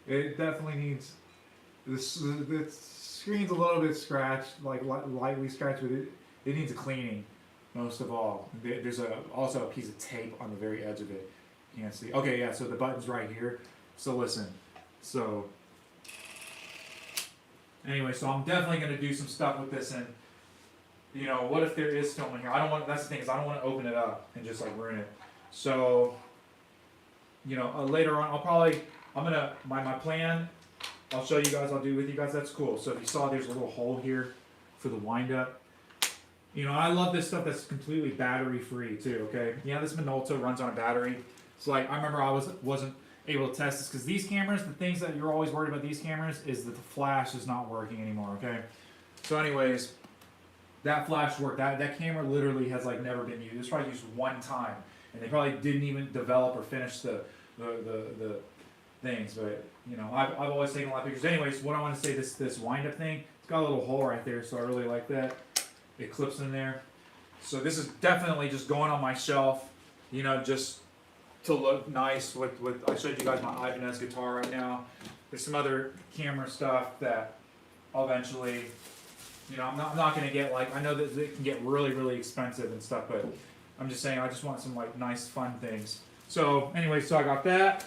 It definitely needs the screen's a little bit scratched, like lightly scratched, but it needs a cleaning most of all. There's also a piece of tape on the very edge of it. You can't see. Okay, yeah. So the button's right here. So listen. So anyway, so I'm definitely gonna do some stuff with this, and you know, what if there is film in here? I don't want. That's the thing is I don't want to open it up and just like ruin it. So, you know, later on my plan. I'll show you guys. I'll do with you guys. That's cool. So if you saw, there's a little hole here for the wind up. You know, I love this stuff that's completely battery free too. Okay, yeah, this Minolta runs on a battery. So like I remember I wasn't able to test this because these cameras, the things that you're always worried about these cameras is that the flash is not working anymore. Okay, so anyways. That flash worked. That camera literally has like never been used. It was probably used one time, and they probably didn't even develop or finish the things. But you know, I've always taken a lot of pictures. Anyways, what I want to say, this wind up thing, it's got a little hole right there, so I really like that. It clips in there. So this is definitely just going on my shelf. You know, just to look nice with. I showed you guys my Ibanez guitar right now. There's some other camera stuff that I'll eventually. You know, I'm not going to get like, I know that it can get really, really expensive and stuff, but I'm just saying I just want some like nice, fun things. So anyway, so I got that.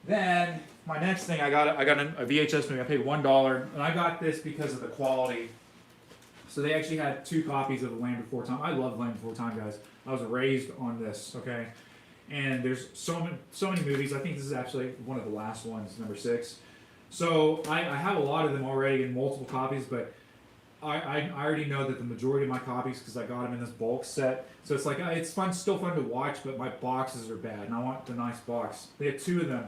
Then my next thing, I got a VHS movie. I paid $1, and I got this because of the quality. So they actually had 2 copies of The Land Before Time. I love Land Before Time, guys. I was raised on this, okay? And there's so many movies. I think this is actually one of the last ones, number 6. So I have a lot of them already in multiple copies, but I already know that the majority of my copies, because I got them in this bulk set, so it's like it's still fun to watch, but my boxes are bad, and I want the nice box. They had 2 of them,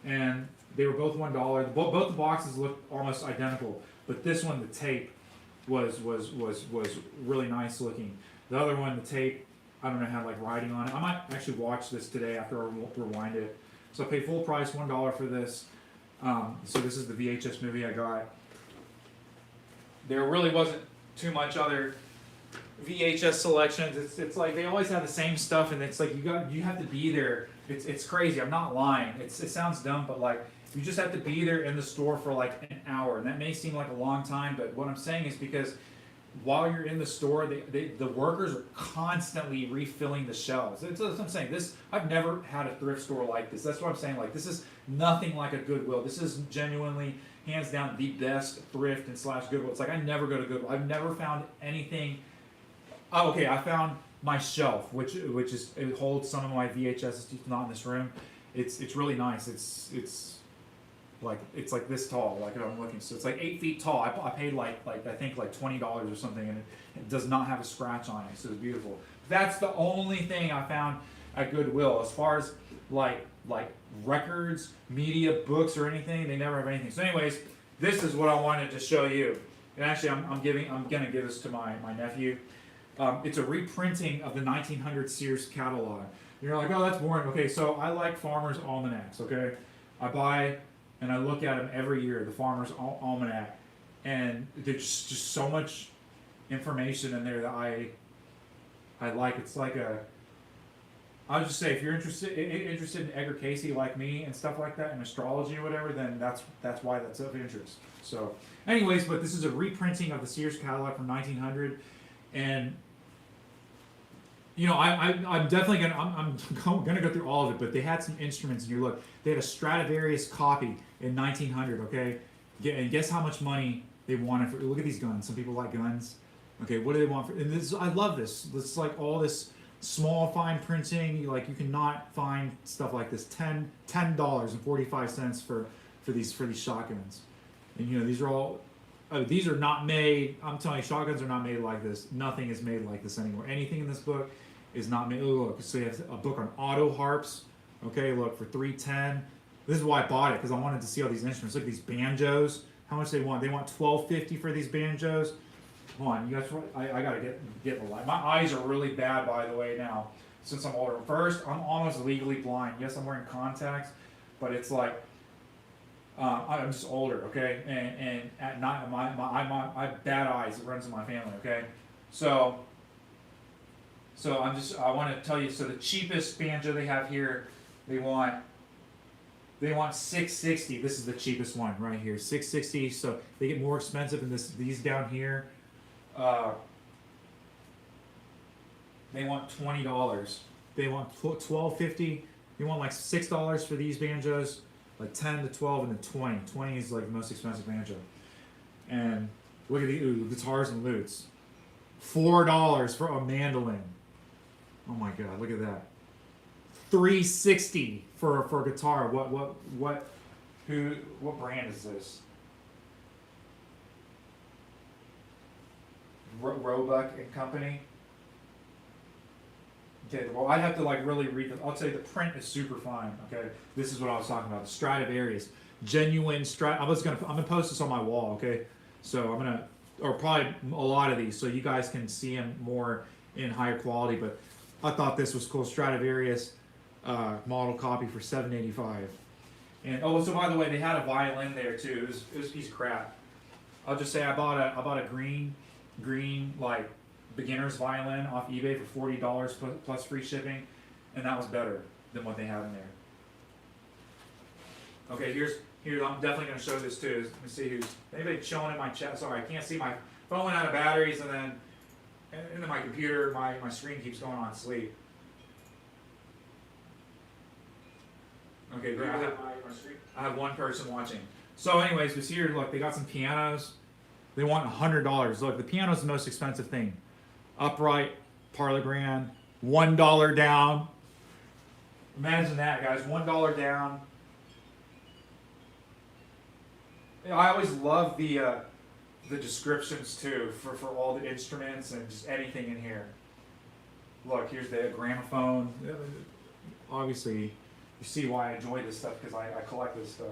and they were both $1. Both the boxes looked almost identical, but this one, the tape, was really nice looking. The other one, the tape, I don't know, had like writing on it. I might actually watch this today after I rewind it. So I paid full price, $1 for this. So this is the VHS movie I got. There really wasn't too much other VHS selections. It's like they always have the same stuff, and it's like you have to be there. It's crazy. I'm not lying. It sounds dumb, but like you just have to be there in the store for like an hour, and that may seem like a long time, but what I'm saying is because while you're in the store, the workers are constantly refilling the shelves. That's what I'm saying. I've never had a thrift store like this. That's what I'm saying. Like this is nothing like a Goodwill. This is genuinely, hands down, the best thrift and slash Goodwill. It's like I never go to Goodwill. I've never found anything. Oh, okay. I found my shelf, which it holds some of my VHS. It's not in this room. It's really nice. It's like this tall, like I'm looking. So it's like 8 feet tall. I paid like I think like $20 or something, and it does not have a scratch on it. So it's beautiful. That's the only thing I found at Goodwill. As far as like records, media, books, or anything, they never have anything. So anyways, this is what I wanted to show you. And actually, I'm gonna give this to my nephew. It's a reprinting of the 1900 Sears catalog. You're like, oh, that's boring. Okay, so I like Farmer's Almanacs. Okay, I buy and I look at them every year, the Farmer's Almanac, and there's just so much information in there that I like. It's like I'll just say, if you're interested in Edgar Casey like me and stuff like that, and astrology or whatever, then that's why that's of interest. So, anyways, but this is a reprinting of the Sears catalog from 1900, and you know, I'm definitely I'm gonna go through all of it, but they had some instruments, and you look, they had a Stradivarius copy in 1900. Okay, and guess how much money they wanted for? Look at these guns. Some people like guns. Okay, what do they want for? And this, I love this. It's like all this small fine printing. You cannot find stuff like this. $10.45 for these shotguns. And you know, these are all. These are not made. I'm telling you, shotguns are not made like this. Nothing is made like this anymore. Anything in this book is not made. Oh, look, so you have a book on auto harps. Okay, look, for $3.10. This is why I bought it, because I wanted to see all these instruments. Look at these banjos. How much they want? They want $12.50 for these banjos. Hold on, you guys. I gotta get the light. My eyes are really bad, by the way, now since I'm older. First, I'm almost legally blind. Yes, I'm wearing contacts, but it's like I'm just older. Okay, and at night my have bad eyes. It runs in my family. Okay, so I want to tell you. So the cheapest banjo they have here, they want $660. This is the cheapest one right here, $660. So they get more expensive in these down here. They want $20. They want $12.50. They want like $6 for these banjos, like 10 to 12, and then 20. 20 is like the most expensive banjo. And look at the guitars and lutes. $4 for a mandolin. Oh my God, look at that. $3.60 for a guitar. What brand is this? Roebuck and Company. Okay, well, I'd have to like really read I'll tell you, the print is super fine. Okay, this is what I was talking about. The Stradivarius, genuine I'm gonna post this on my wall. Okay, so or probably a lot of these, so you guys can see them more in higher quality. But I thought this was cool. Stradivarius model copy for $7.85. And oh, so by the way, they had a violin there too. It was a piece of crap. I'll just say I bought a green like beginner's violin off eBay for $40 plus free shipping, and that was better than what they have in there. Okay, here I'm definitely gonna show this too. Let me see who's anybody chilling in my chat. Sorry, I can't see, my phone went out of batteries, and then my computer, my screen keeps going on sleep. Okay, great. I have one person watching. So anyways, this here, look, they got some pianos. They want $100. Look, the piano's the most expensive thing. Upright, parlor grand, $1 down. Imagine that, guys, $1 down. You know, I always love the descriptions too for all the instruments and just anything in here. Look, here's the gramophone. Obviously, you see why I enjoy this stuff, because I collect this stuff.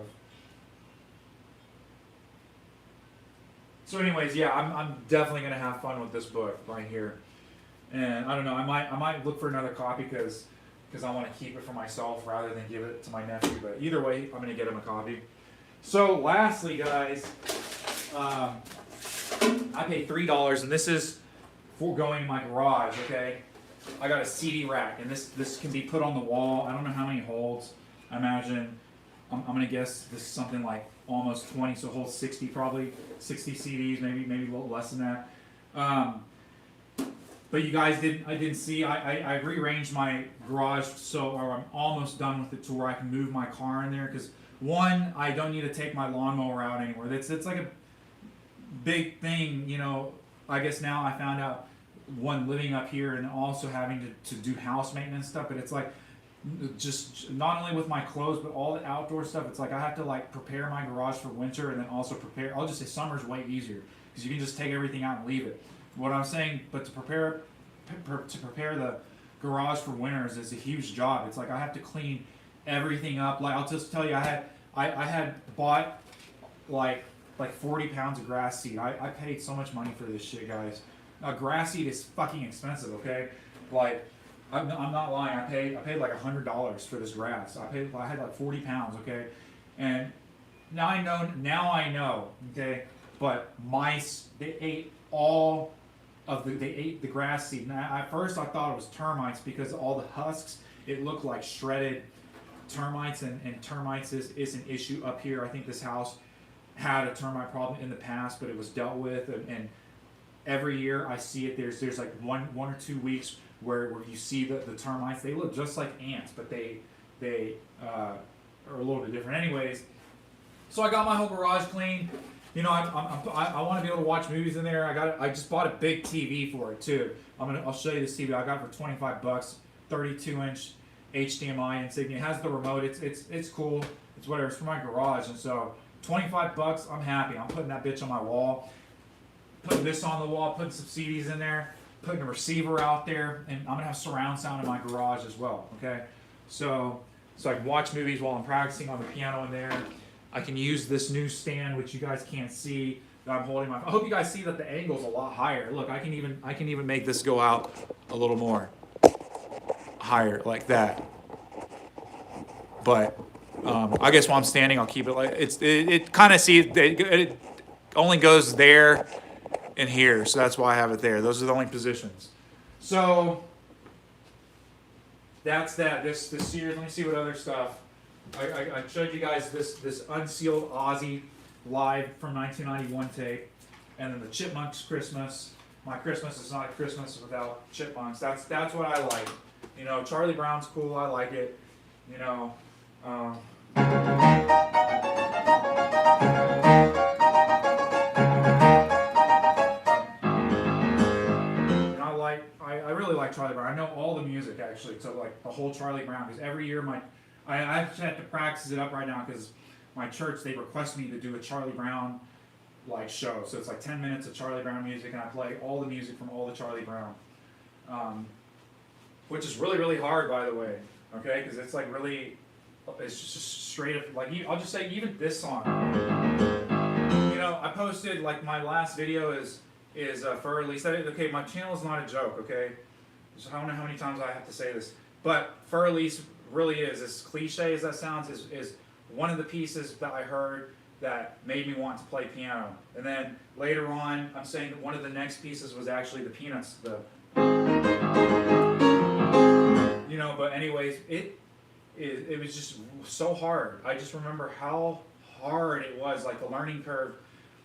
So anyways, yeah, I'm definitely gonna have fun with this book right here, and I don't know, I might look for another copy, because because I want to keep it for myself rather than give it to my nephew. But either way, I'm going to get him a copy. So lastly, guys, I paid $3, and this is for going in my garage, okay? I got a CD rack, and this can be put on the wall. I don't know how many holds. I imagine, I'm going to guess this is something like almost 20, so it holds 60 probably, 60 CDs, maybe a little less than that. But you guys didn't see, I rearranged my garage so I'm almost done with it to where I can move my car in there, because one, I don't need to take my lawnmower out anywhere. It's like a big thing, you know. I guess now I found out, one, living up here and also having to do house maintenance stuff, but it's like just not only with my clothes but all the outdoor stuff. It's like I have to like prepare my garage for winter, and then also prepare, I'll just say summer's way easier because you can just take everything out and leave it. What I'm saying, but to prepare the garage for winters is a huge job. It's like I have to clean everything up. Like I'll just tell you, I had bought like 40 pounds of grass seed. I paid so much money for this shit, guys. Now grass seed is fucking expensive, okay? Like I'm not lying. I paid like $100 for this grass. I had like 40 pounds, okay? And now I know, okay? But mice, they ate the grass seed. Now, at first I thought it was termites because all the husks, it looked like shredded termites, and termites is an issue up here. I think this house had a termite problem in the past, but it was dealt with, and every year I see it. There's like one or 2 weeks where you see the termites. They look just like ants, but they are a little bit different. Anyways, so I got my whole garage clean. You know, I want to be able to watch movies in there. I just bought a big TV for it too. I'll show you this TV I got for $25, 32-inch HDMI insignia. It has the remote. It's cool. It's whatever. It's for my garage, and so $25. I'm happy. I'm putting that bitch on my wall. Putting this on the wall. Putting some CDs in there. Putting a receiver out there, and I'm gonna have surround sound in my garage as well. Okay, so I can watch movies while I'm practicing on the piano in there. I can use this new stand, which you guys can't see, that I'm holding my. I hope you guys see that the angle's a lot higher. Look, I can even make this go out a little more higher, like that. But I guess while I'm standing, I'll keep it like it kind of it only goes there and here, so that's why I have it there. Those are the only positions. So that's that. This series. Let me see what other stuff. I showed you guys this unsealed Ozzy live from 1991 tape, and then the Chipmunks Christmas. My Christmas is not a Christmas without chipmunks. That's what I like. You know, Charlie Brown's cool. I like it. You know. I really like Charlie Brown. I know all the music actually, so like the whole Charlie Brown, because every year I actually have to practice it up right now because my church, they request me to do a Charlie Brown like show. So it's like 10 minutes of Charlie Brown music, and I play all the music from all the Charlie Brown, which is really, really hard, by the way. Okay, because it's like really, it's just straight up. Like I'll just say even this song. You know, I posted like my last video is for release. Okay, my channel is not a joke. Okay, so I don't know how many times I have to say this, but for release really is, as cliche as that sounds, is one of the pieces that I heard that made me want to play piano. And then later on, I'm saying that one of the next pieces was actually the Peanuts. You know, but anyways, it was just so hard. I just remember how hard it was, like the learning curve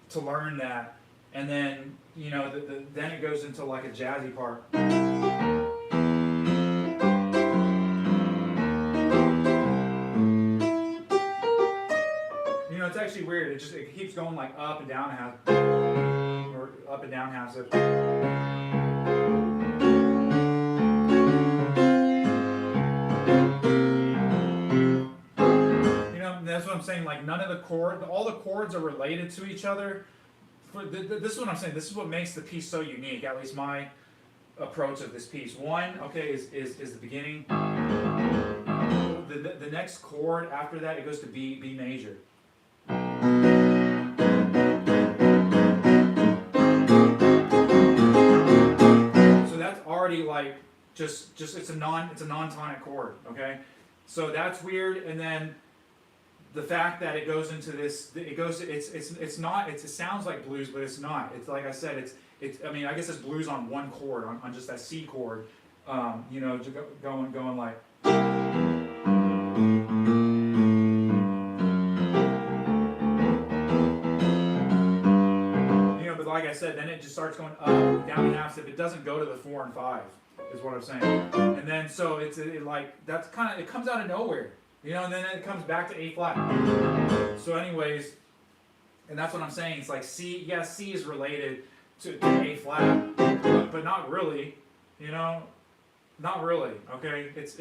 to learn that. And then, you know, then it goes into like a jazzy part. You know, it's actually weird. It keeps going like up and down half, or up and down half. So. You know, that's what I'm saying. Like none of all the chords are related to each other. This is what I'm saying. This is what makes the piece so unique. At least my approach of this piece. One, okay, is the beginning. The next chord after that, it goes to B major. So that's already like just it's a non-tonic chord, okay? So that's weird. And then the fact that it goes into this, it's not, it sounds like blues, but it's not. It's like I said, I mean, I guess it's blues on one chord, on just that C chord, you know, going like. You know, but like I said, then it just starts going up, down halves. If it doesn't go to the 4 and 5, is what I'm saying. And then so like that's kind of, it comes out of nowhere. You know, and then it comes back to A flat. So anyways, and that's what I'm saying. It's like C, yes, C is related to A flat, but not really. You know, not really. Okay, it's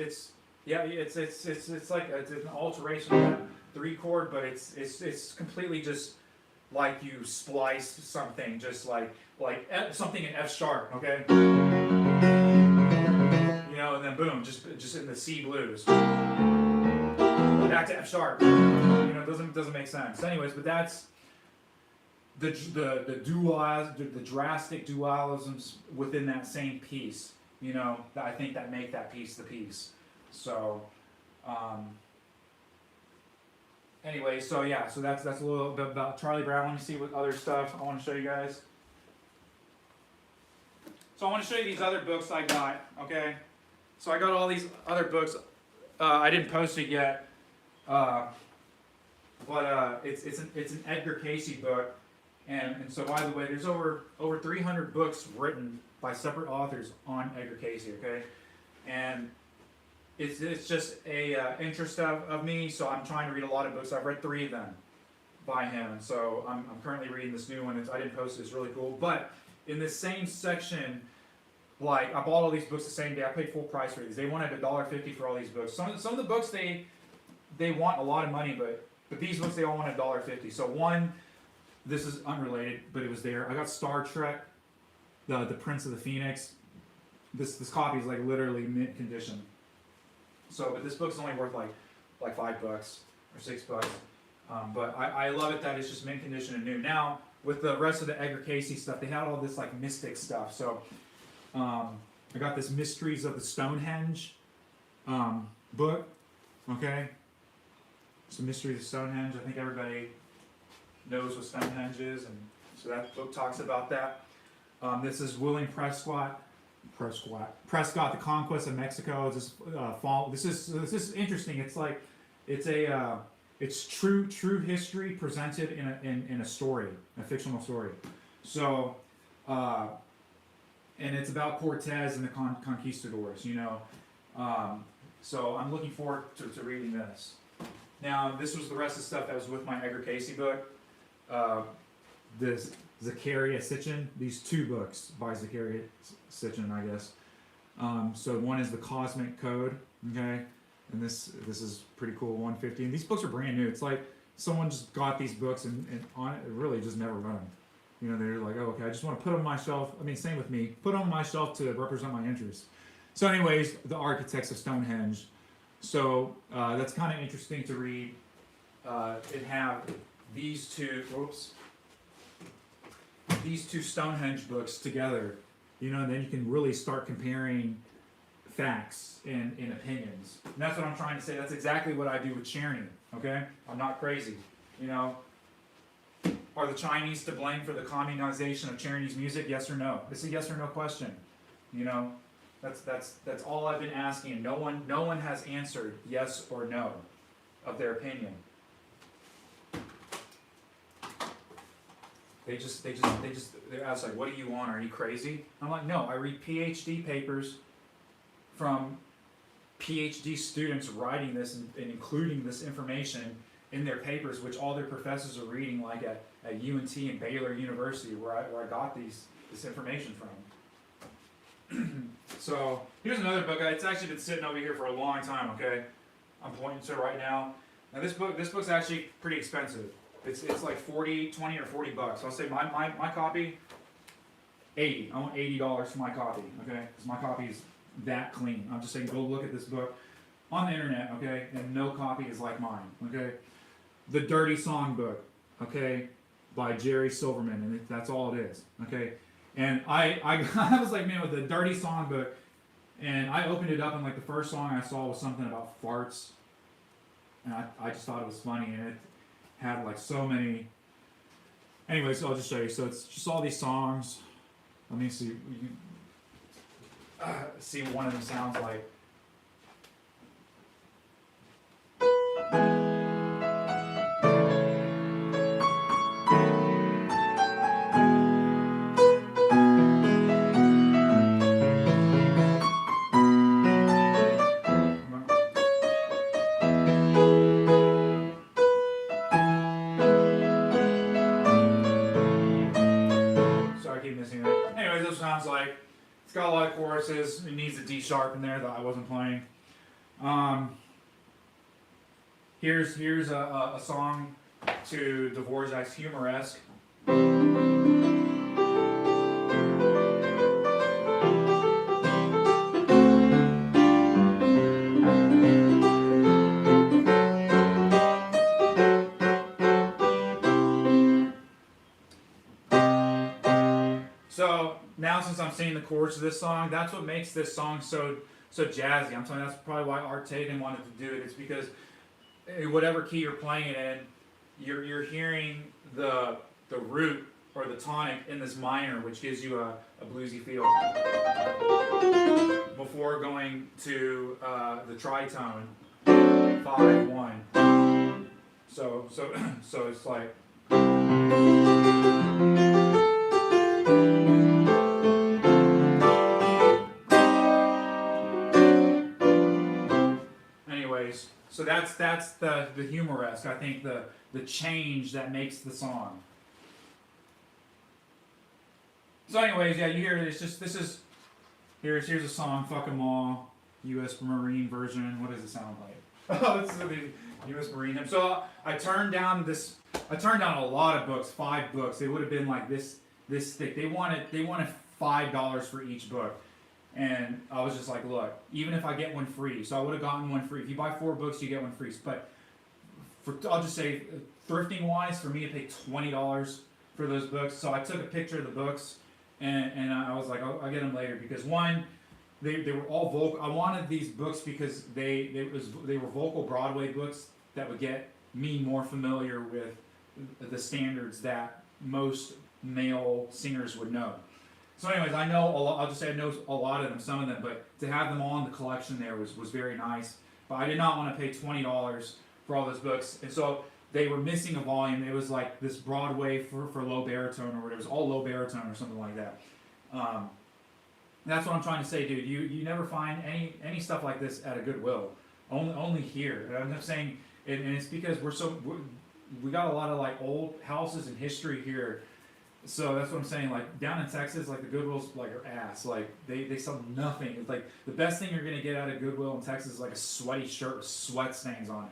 like it's an alteration of that 3 chord, but it's completely just like you splice something, just like something in F sharp. Okay. You know, and then boom, just in the C blues. Back to F sharp. You know, doesn't make sense. Anyways, but that's the drastic dualisms within that same piece. You know, that I think that make that piece the piece. So, anyway, so yeah, so that's a little bit about Charlie Brown. Let me see what other stuff I want to show you guys. So I want to show you these other books I got. Okay, so I got all these other books. I didn't post it yet. But it's an Edgar Casey book, and so by the way, there's over 300 books written by separate authors on Edgar Casey. Okay, and it's just a interest of me. So I'm trying to read a lot of books. I've read 3 of them by him, and so I'm currently reading this new one. I didn't post it. It's really cool. But in this same section, like I bought all these books the same day. I paid full price for these. They wanted $1.50 for all these books. Some of the books they want a lot of money, but these books they all want $1.50. So one, this is unrelated, but it was there. I got Star Trek, the Prince of the Phoenix. This copy is like literally mint condition. So, but this book's only worth like $5 or $6. But I love it that it's just mint condition and new. Now with the rest of the Edgar Casey stuff, they had all this like mystic stuff. So I got this Mysteries of the Stonehenge book. Okay. Some Mysteries of Stonehenge. I think everybody knows what Stonehenge is, and so that book talks about that. This is William Prescott, The Conquest of Mexico. This is interesting. It's like it's true history presented in a story, a fictional story. So, and it's about Cortez and the conquistadors. You know, so I'm looking forward to reading this. Now, this was the rest of the stuff that was with my Edgar Casey book. This Zecharia Sitchin, these 2 books by Zecharia Sitchin, I guess. So one is The Cosmic Code, okay? And this is pretty cool, $150. And these books are brand new. It's like someone just got these books and on it really just never read them. You know, they're like, oh, okay, I just want to put them on my shelf. I mean, same with me. Put them on my shelf to represent my interests. So anyways, The Architects of Stonehenge. So that's kind of interesting to read. It have these two Stonehenge books together, you know, and then you can really start comparing facts and opinions. And that's what I'm trying to say. That's exactly what I do with Czerny. Okay, I'm not crazy. You know, are the Chinese to blame for the communization of Czerny's music? Yes or no? It's a yes or no question. You know. That's all I've been asking. No one has answered yes or no of their opinion. They're asked like, what do you want? Are you crazy? I'm like, no, I read PhD papers from PhD students writing this and including this information in their papers, which all their professors are reading, like at UNT and Baylor University, where I got this information from. So here's another book. It's actually been sitting over here for a long time. Okay, I'm pointing to it right now. Now this book's actually pretty expensive. It's like $20 or $40. I'll say my copy, $80. I want $80 for my copy. Okay, because my copy is that clean. I'm just saying, go look at this book on the internet. Okay, and no copy is like mine. Okay, The Dirty Song Book. Okay, by Jerry Silverman, and that's all it is. Okay. And I was like, man, with the Dirty Song Book, And I opened it up, and like the first song I saw was something about farts, and I just thought it was funny, and it had like so many. Anyway, so I'll just show you. So it's just all these songs. Let me see. You see what one of them sounds like. Sorry, I keep missing it. Anyways, this sounds like it's got a lot of choruses. It needs a D sharp in there that I wasn't playing. Here's a song to Dvorak's Humoresque. So now, since I'm singing the chorus of this song, that's what makes this song so jazzy. I'm telling you, that's probably why Art Tatum wanted to do it. It's because whatever key you're playing it in, you're hearing the root or the tonic in this minor, which gives you a bluesy feel. Before going to the tritone, 5-1. So it's like. Anyways, so that's the humoresque. I think the change that makes the song. So anyways, yeah, you hear it. It's just here's a song, Fuck 'Em All, U.S. Marine version. What does it sound like? Oh, this is the U.S. Marine hymn. So I turned down a lot of books, 5 books. They would have been like this thick. They wanted $5 for each book. And I was just like, look, even if I get one free, so I would have gotten one free. If you buy 4 books, you get one free. But I'll just say, thrifting wise, for me to pay $20 for those books. So I took a picture of the books, and I was like, I'll get them later, because one, they were all vocal. I wanted these books because they were vocal Broadway books that would get me more familiar with the standards that most male singers would know. So anyways, I know a lot, I'll just say I know a lot of them, some of them, but to have them all in the collection there was very nice. But I did not want to pay $20 for all those books. And so they were missing a volume. It was like this Broadway for low baritone, or whatever. It was all low baritone or something like that. That's what I'm trying to say, dude. You never find any stuff like this at a Goodwill. Only here. And I'm just saying, and it's because we got a lot of like old houses and history here. So that's what I'm saying. Like down in Texas, like the Goodwills like are ass. Like they sell nothing. It's like the best thing you're gonna get out of Goodwill in Texas is like a sweaty shirt with sweat stains on it.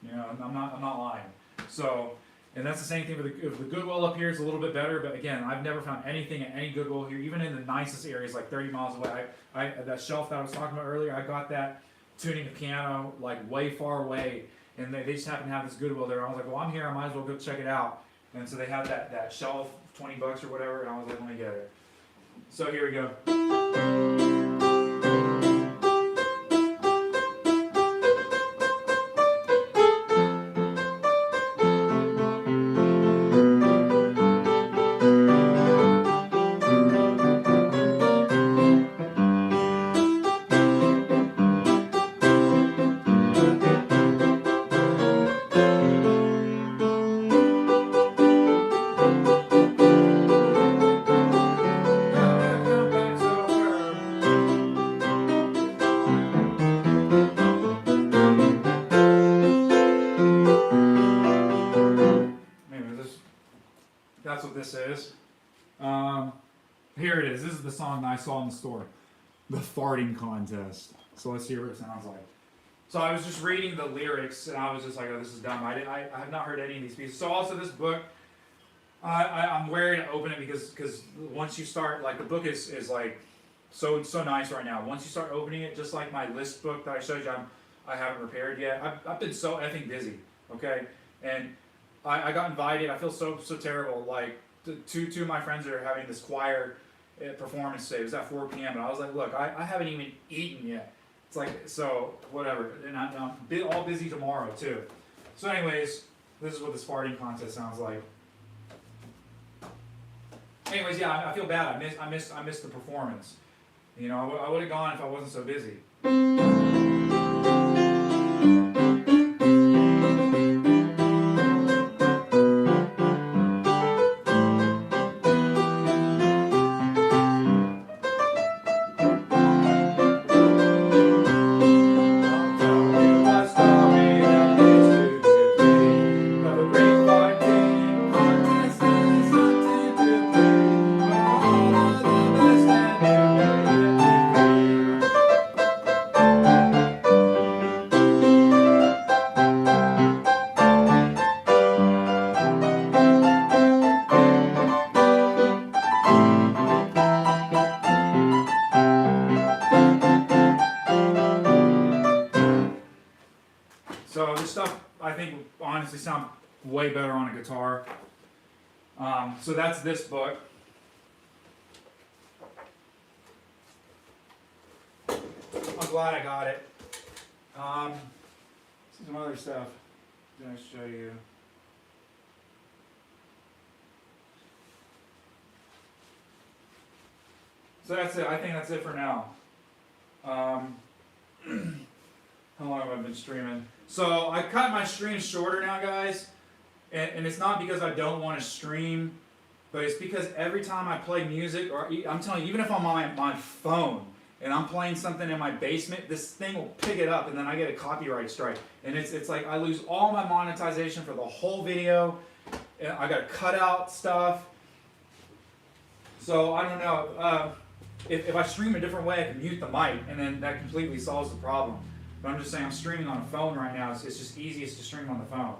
You know, I'm not lying. So, and that's the same thing with the Goodwill up here. It's a little bit better, but again, I've never found anything at any Goodwill here, even in the nicest areas, like 30 miles away. I that shelf that I was talking about earlier, I got that tuning the piano like way far away, and they just happen to have this Goodwill there. I was like, well, I'm here. I might as well go check it out. And so they had that shelf, $20 or whatever, and I was like, let me get it. So here we go. That's what this is. Here it is. This is the song that I saw in the store. The Farting Contest. So let's hear what it sounds like. So I was just reading the lyrics, and I was just like, oh, this is dumb. I have not heard any of these pieces. So also this book, I'm wary to open it because once you start, like the book is like so nice right now. Once you start opening it, just like my list book that I showed you, I haven't repaired yet. I've been so effing busy, okay? And I got invited. I feel so terrible. Like two of my friends are having this choir performance today. It was at 4 p.m. and I was like, look, I haven't even eaten yet. It's like, so whatever. And I'm all busy tomorrow too. So anyways, this is what this farting contest sounds like. Anyways, yeah, I feel bad. I missed the performance. You know, I would have gone if I wasn't so busy. So this stuff, I think, will honestly sound way better on a guitar. So that's this book. I'm glad I got it. Some other stuff. I'm going to show you. So that's it. I think that's it for now. How long have I been streaming? So I cut my streams shorter now, guys. And it's not because I don't want to stream, but it's because every time I play music, or I'm telling you, even if I'm on my phone and I'm playing something in my basement, this thing will pick it up and then I get a copyright strike. And it's like I lose all my monetization for the whole video. And I got to cut out stuff. So I don't know. If I stream a different way, I can mute the mic, and then that completely solves the problem. But I'm just saying, I'm streaming on a phone right now. It's just easiest to stream on the phone.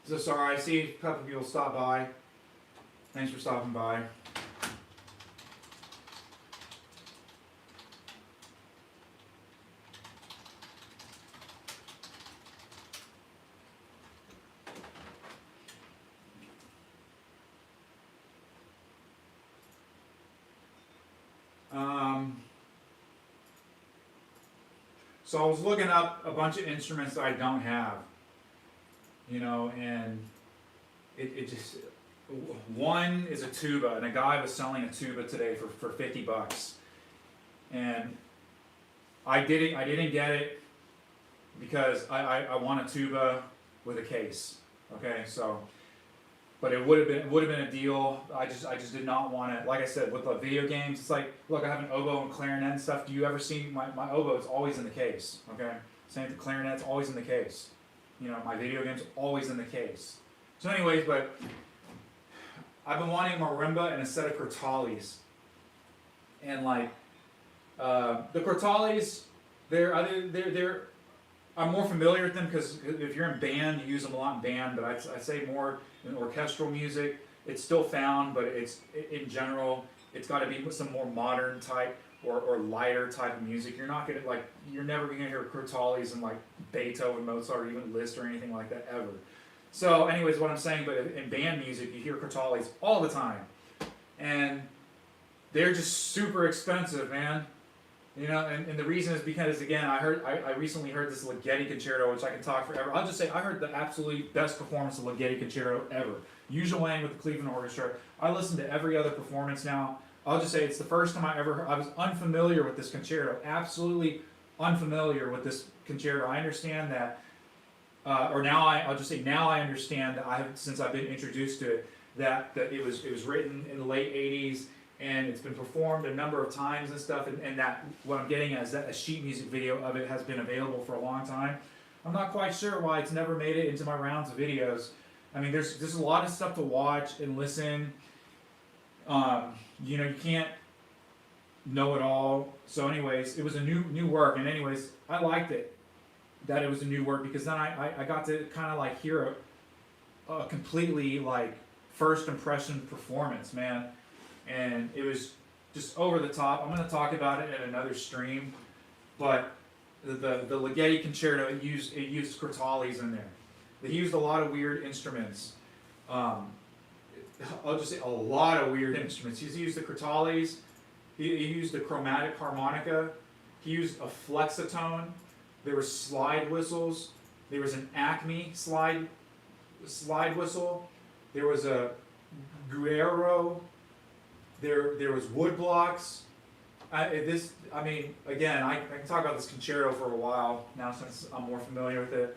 So sorry, I see a couple people stop by. Thanks for stopping by. So I was looking up a bunch of instruments that I don't have, you know, and it just, one is a tuba, and a guy was selling a tuba today for $50. And I didn't get it because I want a tuba with a case, okay, so. But it would have been a deal. I just did not want it. Like I said, with the video games, it's like, look, I have an oboe and clarinet and stuff. Do you ever see my oboe is always in the case? Okay, same with the clarinet's always in the case. You know, my video games always in the case. So, anyways, but I've been wanting a marimba and a set of crotales. And like the crotales, I'm more familiar with them because if you're in band, you use them a lot in band. But I'd say more in orchestral music. It's still found, but it's in general, it's got to be some more modern type or lighter type of music. You're never gonna hear crotales and like Beethoven, Mozart, or even Liszt or anything like that ever. So, anyways, what I'm saying, but in band music, you hear crotales all the time, and they're just super expensive, man. You know, and the reason is because, again, I recently heard this Ligeti concerto, which I can talk forever. I'll just say I heard the absolutely best performance of Ligeti concerto ever. Yuja Wang with the Cleveland Orchestra. I listened to every other performance now. I'll just say it's the first time I was unfamiliar with this concerto, absolutely unfamiliar with this concerto. I understand that, I'll just say now I understand that since I've been introduced to it, that it was written in the late 80s. And it's been performed a number of times and stuff, and that what I'm getting at is that a sheet music video of it has been available for a long time. I'm not quite sure why it's never made it into my rounds of videos. I mean, there's a lot of stuff to watch and listen. You know, you can't know it all. So, anyways, it was a new work, and anyways, I liked it that it was a new work because then I got to kind of like hear a completely like first impression performance, man. And it was just over the top. I'm going to talk about it in another stream, but the Ligeti concerto, it used crotales in there. He used a lot of weird instruments. I'll just say a lot of weird instruments. He used the crotales. He used the chromatic harmonica. He used a flexitone. There were slide whistles. There was an Acme slide whistle. There was a Guerrero. There was wood blocks. Again, I can talk about this concerto for a while now since I'm more familiar with it.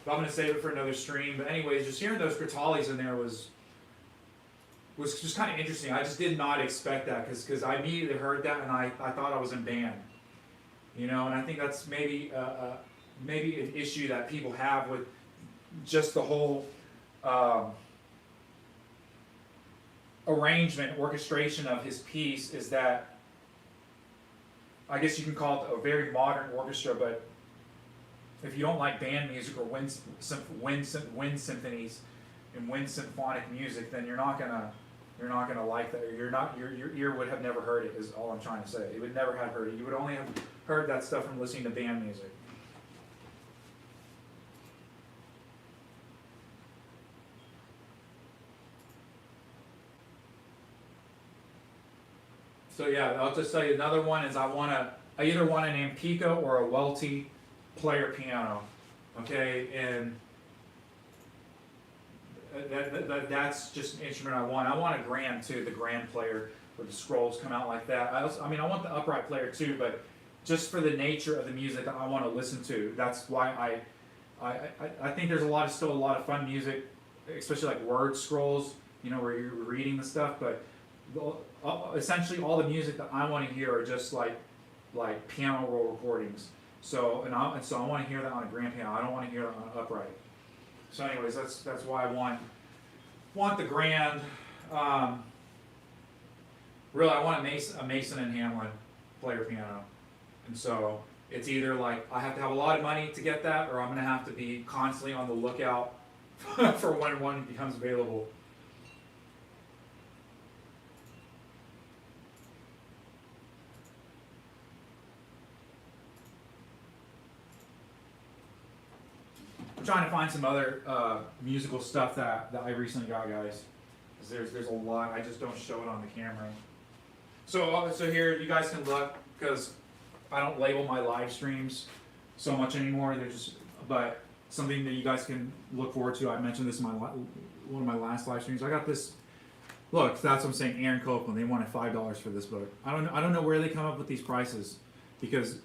But I'm going to save it for another stream. But anyways, just hearing those crotales in there was just kind of interesting. I just did not expect that because I immediately heard that and I thought I was in band. You know, and I think that's maybe an issue that people have with just the whole arrangement, orchestration of his piece is that I guess you can call it a very modern orchestra, but if you don't like band music or wind symphonies and wind symphonic music, then you're not gonna like that. Your ear would have never heard it. Is all I'm trying to say. It would never have heard it. You would only have heard that stuff from listening to band music. So yeah, I'll just tell you another one is I either want an Ampico or a Welty player piano, okay, and that's just an instrument I want. I want a grand too, the grand player where the scrolls come out like that. I want the upright player too, but just for the nature of the music that I want to listen to, that's why I think there's still a lot of fun music, especially like word scrolls, you know, where you're reading the stuff, but essentially all the music that I want to hear are just like piano roll recordings. So I want to hear that on a grand piano. I don't want to hear that on an upright. So anyways, that's why I want the grand. Really, I want a Mason and Hamlin player piano, and so it's either like I have to have a lot of money to get that, or I'm going to have to be constantly on the lookout for when one becomes available. I'm trying to find some other musical stuff that I recently got, guys. Because there's a lot. I just don't show it on the camera. So here, you guys can look, because I don't label my live streams so much anymore. But something that you guys can look forward to. I mentioned this in one of my last live streams. I got this. Look, that's what I'm saying. Aaron Copland. They wanted $5 for this book. I don't know where they come up with these prices, because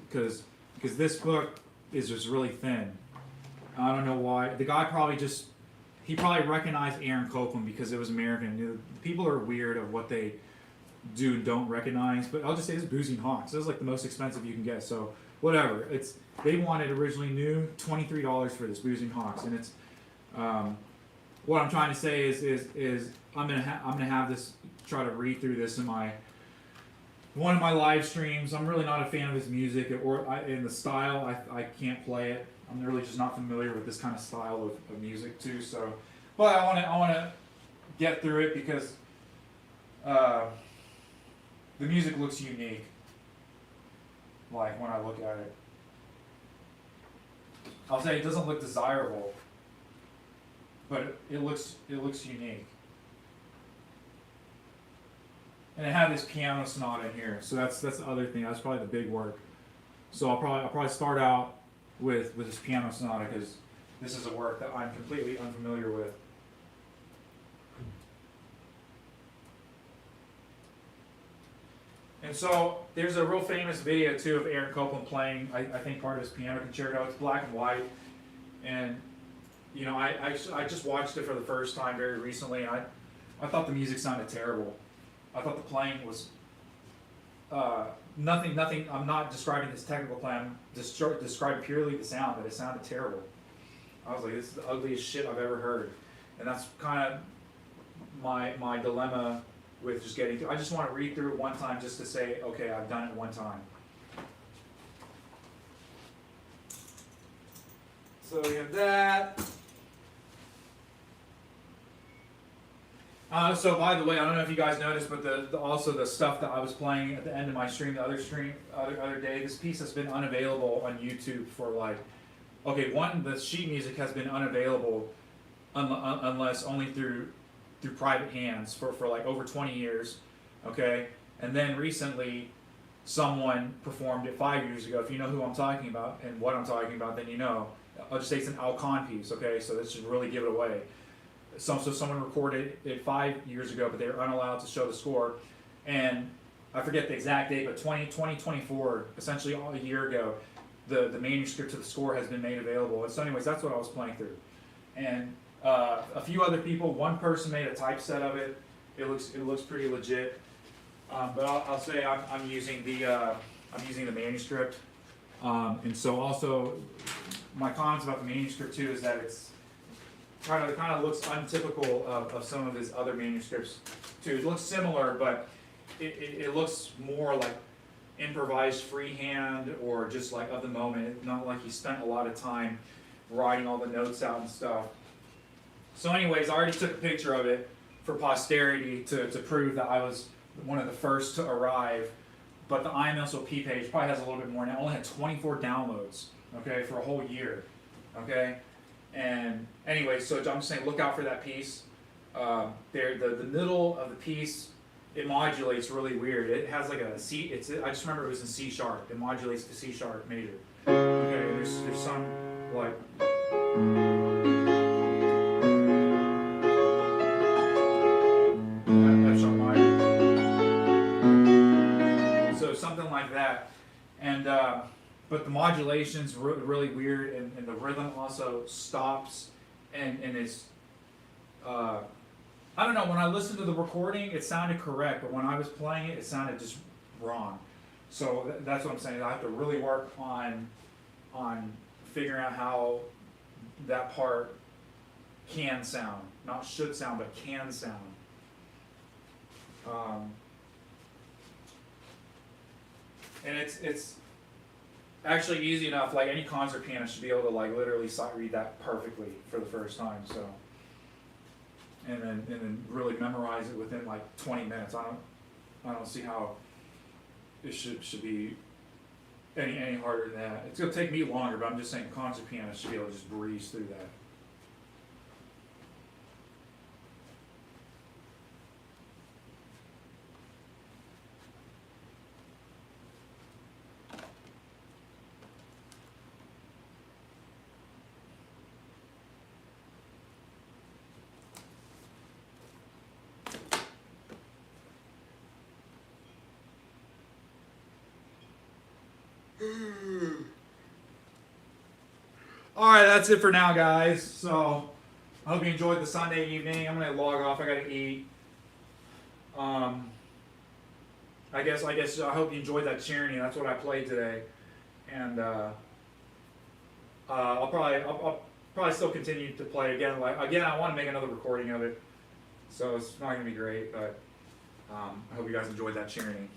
this book is just really thin. I don't know why. The guy probably recognized Aaron Copland because it was American. People are weird of what they do and don't recognize. But I'll just say it's Boozing Hawks. This is like the most expensive you can get. So whatever. They wanted originally new $23 for this Boozing Hawks, and it's what I'm trying to say is I'm gonna have this, try to read through this in one of my live streams. I'm really not a fan of his music in the style. I can't play it. I'm really just not familiar with this kind of style of music too. So, but I want to get through it because the music looks unique. Like when I look at it, I'll say it doesn't look desirable, but it looks unique. And it had this piano sonata in here, so that's the other thing. That's probably the big work. So I'll probably start out with this piano sonata because this is a work that I'm completely unfamiliar with. And so there's a real famous video too of Aaron Copland playing, I think, part of his piano concerto. It's black and white, and you know I just watched it for the first time very recently, and I thought the music sounded terrible. I thought the playing was nothing. I'm not describing this technical plan. Describe purely the sound. That it sounded terrible. I was like, this is the ugliest shit I've ever heard, and that's kind of my dilemma with just getting through. I just want to read through it one time just to say, okay, I've done it one time. So we have that. So by the way, I don't know if you guys noticed, but also the stuff that I was playing at the end of my stream, the other day, this piece has been unavailable on YouTube for like Okay, one, the sheet music has been unavailable unless only through private hands for like over 20 years. Okay, and then recently someone performed it 5 years ago. If you know who I'm talking about and what I'm talking about, then you know. I'll just say it's an Alcon piece. Okay, so this should really give it away. So someone recorded it 5 years ago, but they were unallowed to show the score, and I forget the exact date, but 2024, essentially a year ago, the manuscript to the score has been made available. And so anyways, that's what I was playing through. And a few other people, one person made a typeset of it. It looks pretty legit. But I'll say I'm using the manuscript. And so also my comments about the manuscript too is that it's kind of looks untypical of some of his other manuscripts too. It looks similar, but it looks more like improvised freehand or just like of the moment. Not like he spent a lot of time writing all the notes out and stuff. So anyways, I already took a picture of it for posterity to prove that I was one of the first to arrive. But the IMSOP page probably has a little bit more now. It only had 24 downloads, okay, for a whole year, okay? And anyway, so I'm just saying look out for that piece. The middle of the piece, it modulates really weird. It has like a C, I just remember it was in C sharp. It modulates to C sharp major. Okay, there's some like... something like that, and but the modulation's really weird, and the rhythm also stops, and is I don't know. When I listened to the recording, it sounded correct, but when I was playing it, it sounded just wrong. So that's what I'm saying. I have to really work on figuring out how that part can sound, not should sound, but can sound. And it's actually easy enough. Like any concert pianist should be able to like literally sight read that perfectly for the first time. So, and then really memorize it within like 20 minutes. I don't see how it should be any harder than that. It's gonna take me longer, but I'm just saying concert pianists should be able to just breeze through that. Alright, that's it for now, guys. So, I hope you enjoyed the Sunday evening. I'm going to log off. I got to eat. I hope you enjoyed that cheering. That's what I played today. And I'll probably still continue to play again. Again, I want to make another recording of it. So, it's not going to be great, but I hope you guys enjoyed that cheering.